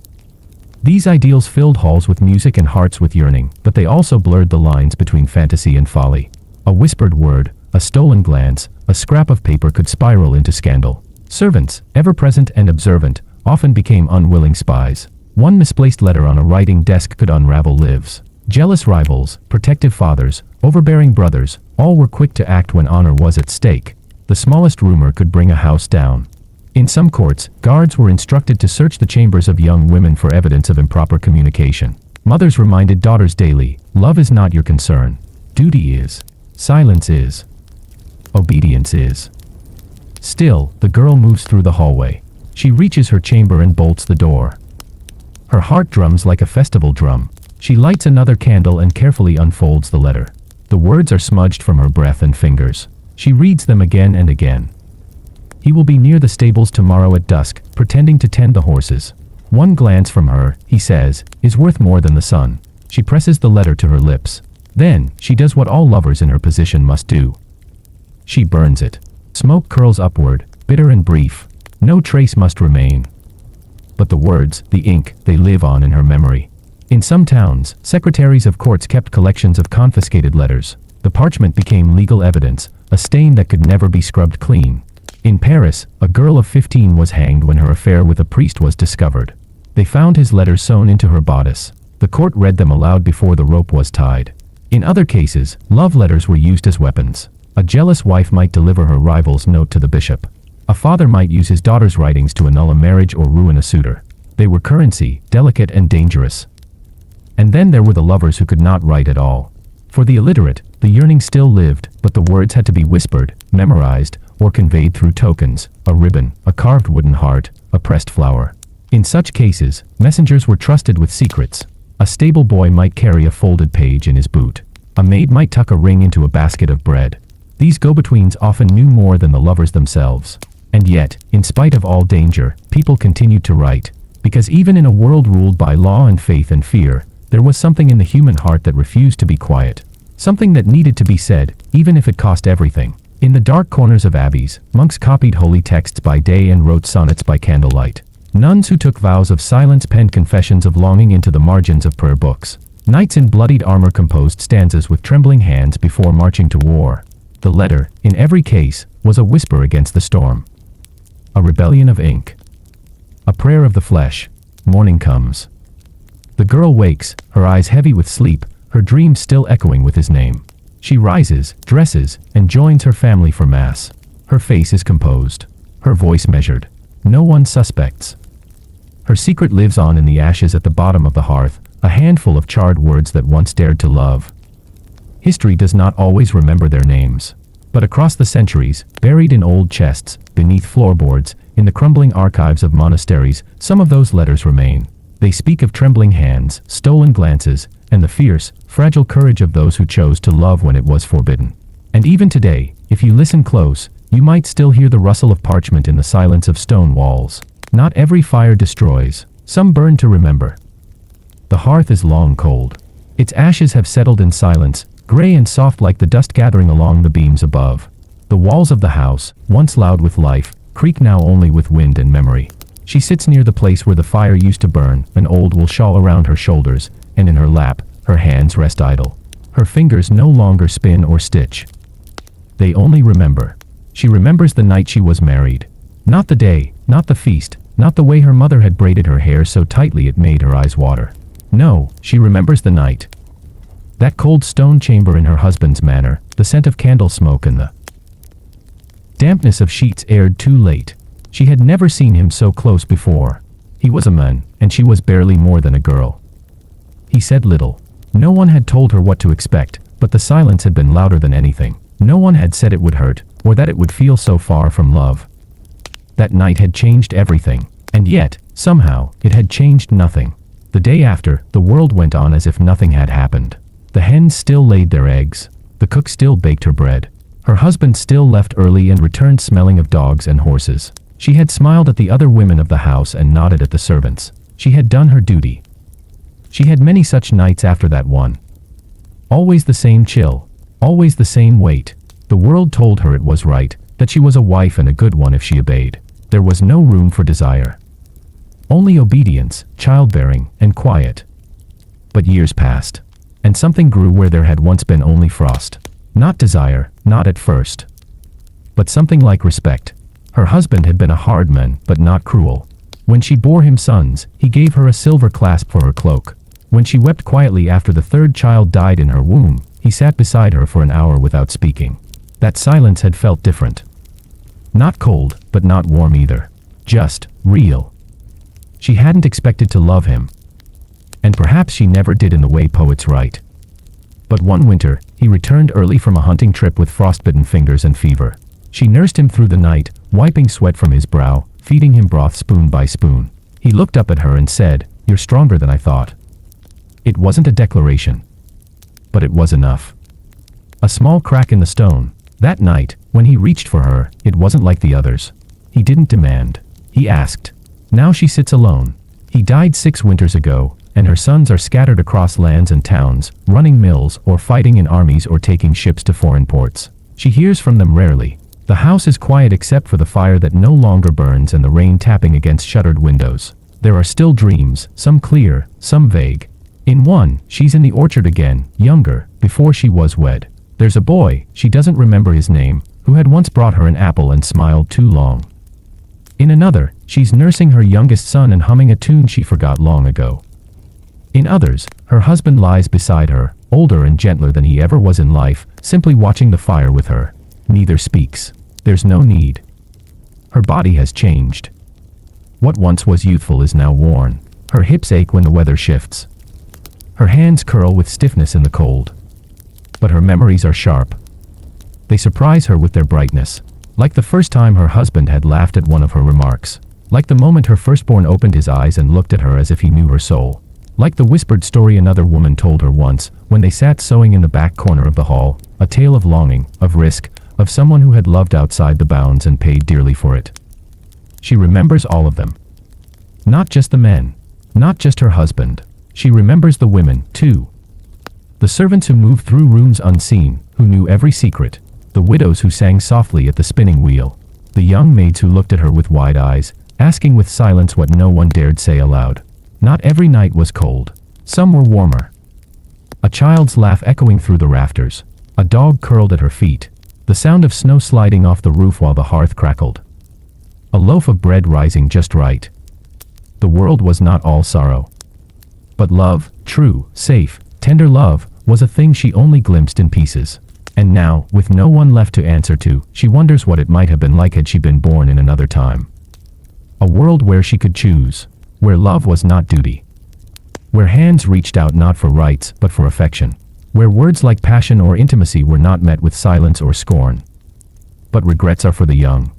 These ideals filled halls with music and hearts with yearning, but they also blurred the lines between fantasy and folly. A whispered word, a stolen glance, a scrap of paper could spiral into scandal. Servants, ever present and observant, often became unwilling spies. One misplaced letter on a writing desk could unravel lives. Jealous rivals, protective fathers, overbearing brothers, all were quick to act when honor was at stake. The smallest rumor could bring a house down. In some courts, guards were instructed to search the chambers of young women for evidence of improper communication. Mothers reminded daughters daily, love is not your concern. Duty is. Silence is. Obedience is. Still, the girl moves through the hallway. She reaches her chamber and bolts the door. Her heart drums like a festival drum. She lights another candle and carefully unfolds the letter. The words are smudged from her breath and fingers. She reads them again and again. He will be near the stables tomorrow at dusk, pretending to tend the horses. One glance from her, he says, is worth more than the sun. She presses the letter to her lips. Then, she does what all lovers in her position must do. She burns it. Smoke curls upward, bitter and brief. No trace must remain. But the words, the ink, they live on in her memory. In some towns, secretaries of courts kept collections of confiscated letters. The parchment became legal evidence, a stain that could never be scrubbed clean. In Paris, a girl of 15 was hanged when her affair with a priest was discovered. They found his letters sewn into her bodice. The court read them aloud before the rope was tied. In other cases, love letters were used as weapons. A jealous wife might deliver her rival's note to the bishop. A father might use his daughter's writings to annul a marriage or ruin a suitor. They were currency, delicate and dangerous. And then there were the lovers who could not write at all. For the illiterate, the yearning still lived, but the words had to be whispered, memorized, or conveyed through tokens, a ribbon, a carved wooden heart, a pressed flower. In such cases, messengers were trusted with secrets. A stable boy might carry a folded page in his boot. A maid might tuck a ring into a basket of bread. These go-betweens often knew more than the lovers themselves. And yet, in spite of all danger, people continued to write. Because even in a world ruled by law and faith and fear, there was something in the human heart that refused to be quiet. Something that needed to be said, even if it cost everything. In the dark corners of abbeys, monks copied holy texts by day and wrote sonnets by candlelight. Nuns who took vows of silence penned confessions of longing into the margins of prayer books. Knights in bloodied armor composed stanzas with trembling hands before marching to war. The letter, in every case, was a whisper against the storm. A rebellion of ink. A prayer of the flesh. Morning comes. The girl wakes, her eyes heavy with sleep, her dreams still echoing with his name. She rises, dresses, and joins her family for mass. Her face is composed. Her voice measured. No one suspects. Her secret lives on in the ashes at the bottom of the hearth, a handful of charred words that once dared to love. History does not always remember their names. But across the centuries, buried in old chests, beneath floorboards, in the crumbling archives of monasteries, some of those letters remain. They speak of trembling hands, stolen glances, and the fierce, fragile courage of those who chose to love when it was forbidden. And even today, if you listen close, you might still hear the rustle of parchment in the silence of stone walls. Not every fire destroys. Some burn to remember. The hearth is long cold. Its ashes have settled in silence, gray and soft like the dust gathering along the beams above. The walls of the house, once loud with life, creak now only with wind and memory. She sits near the place where the fire used to burn, an old wool shawl around her shoulders, and in her lap, her hands rest idle. Her fingers no longer spin or stitch. They only remember. She remembers the night she was married. Not the day, not the feast, not the way her mother had braided her hair so tightly it made her eyes water. No, she remembers the night. That cold stone chamber in her husband's manor, the scent of candle smoke and the dampness of sheets aired too late. She had never seen him so close before. He was a man, and she was barely more than a girl. He said little. No one had told her what to expect, but the silence had been louder than anything. No one had said it would hurt, or that it would feel so far from love. That night had changed everything, and yet, somehow, it had changed nothing. The day after, the world went on as if nothing had happened. The hens still laid their eggs. The cook still baked her bread. Her husband still left early and returned smelling of dogs and horses. She had smiled at the other women of the house and nodded at the servants. She had done her duty. She had many such nights after that one. Always the same chill. Always the same weight. The world told her it was right, that she was a wife and a good one if she obeyed. There was no room for desire. Only obedience, childbearing, and quiet. But years passed. And something grew where there had once been only frost. Not desire, not at first. But something like respect. Her husband had been a hard man, but not cruel. When she bore him sons, he gave her a silver clasp for her cloak. When she wept quietly after the third child died in her womb, he sat beside her for an hour without speaking. That silence had felt different. Not cold, but not warm either. Just, real. She hadn't expected to love him. And perhaps she never did in the way poets write. But one winter, he returned early from a hunting trip with frostbitten fingers and fever. She nursed him through the night, wiping sweat from his brow, feeding him broth spoon by spoon. He looked up at her and said, "You're stronger than I thought." It wasn't a declaration. But it was enough. A small crack in the stone. That night, when he reached for her, it wasn't like the others. He didn't demand. He asked. Now she sits alone. He He died 6 winters ago, and her sons are scattered across lands and towns, running mills or fighting in armies or taking ships to foreign ports. She hears from them rarely. The house is quiet except for the fire that no longer burns and the rain tapping against shuttered windows. There are still dreams, some clear, some vague. In one, she's in the orchard again, younger, before she was wed. There's a boy, she doesn't remember his name, who had once brought her an apple and smiled too long. In another, she's nursing her youngest son and humming a tune she forgot long ago. In others, her husband lies beside her, older and gentler than he ever was in life, simply watching the fire with her. Neither speaks. There's no need. Her body has changed. What once was youthful is now worn. Her hips ache when the weather shifts. Her hands curl with stiffness in the cold. But her memories are sharp. They surprise her with their brightness. Like the first time her husband had laughed at one of her remarks. Like the moment her firstborn opened his eyes and looked at her as if he knew her soul. Like the whispered story another woman told her once, when they sat sewing in the back corner of the hall, a tale of longing, of risk, of someone who had loved outside the bounds and paid dearly for it. She remembers all of them. Not just the men. Not just her husband. She remembers the women, too. The servants who moved through rooms unseen, who knew every secret. The widows who sang softly at the spinning wheel. The young maids who looked at her with wide eyes, asking with silence what no one dared say aloud. Not every night was cold. Some were warmer. A child's laugh echoing through the rafters. A dog curled at her feet. The sound of snow sliding off the roof while the hearth crackled. A loaf of bread rising just right. The world was not all sorrow. But love, true, safe, tender love, was a thing she only glimpsed in pieces. And now, with no one left to answer to, she wonders what it might have been like had she been born in another time. A world where she could choose. Where love was not duty. Where hands reached out not for rights, but for affection. Where words like passion or intimacy were not met with silence or scorn. But regrets are for the young.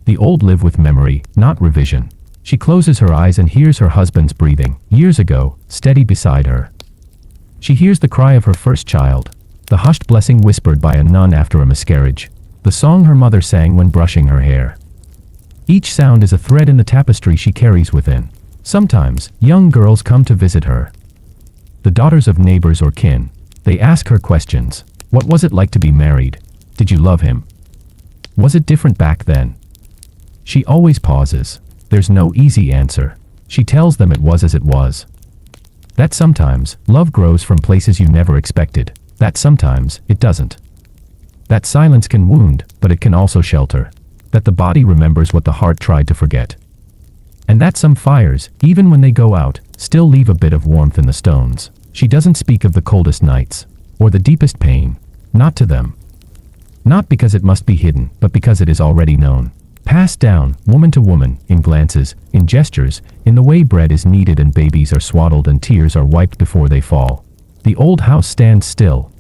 The old live with memory, not revision. She closes her eyes and hears her husband's breathing, years ago, steady beside her. She hears the cry of her first child. The hushed blessing whispered by a nun after a miscarriage. The song her mother sang when brushing her hair. Each sound is a thread in the tapestry she carries within. Sometimes, young girls come to visit her. The daughters of neighbors or kin. They ask her questions. What was it like to be married? Did you love him? Was it different back then? She always pauses. There's no easy answer. She tells them it was as it was. That sometimes, love grows from places you never expected. That sometimes, it doesn't. That silence can wound, but it can also shelter. That the body remembers what the heart tried to forget. And that some fires, even when they go out, still leave a bit of warmth in the stones. She doesn't speak of the coldest nights, or the deepest pain, not to them. Not because it must be hidden, but because it is already known. Passed down, woman to woman, in glances, in gestures, in the way bread is kneaded and babies are swaddled and tears are wiped before they fall. The old house stands still.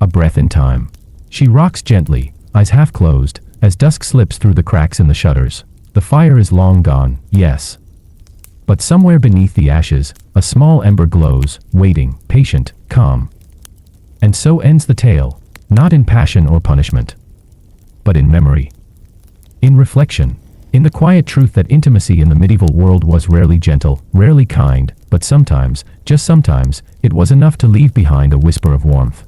A breath in time. She rocks gently, eyes half closed, as dusk slips through the cracks in the shutters. The fire is long gone, yes. But somewhere beneath the ashes, a small ember glows, waiting, patient, calm. And so ends the tale, not in passion or punishment, but in memory. In reflection. In the quiet truth that intimacy in the medieval world was rarely gentle, rarely kind, but sometimes, just sometimes, it was enough to leave behind a whisper of warmth.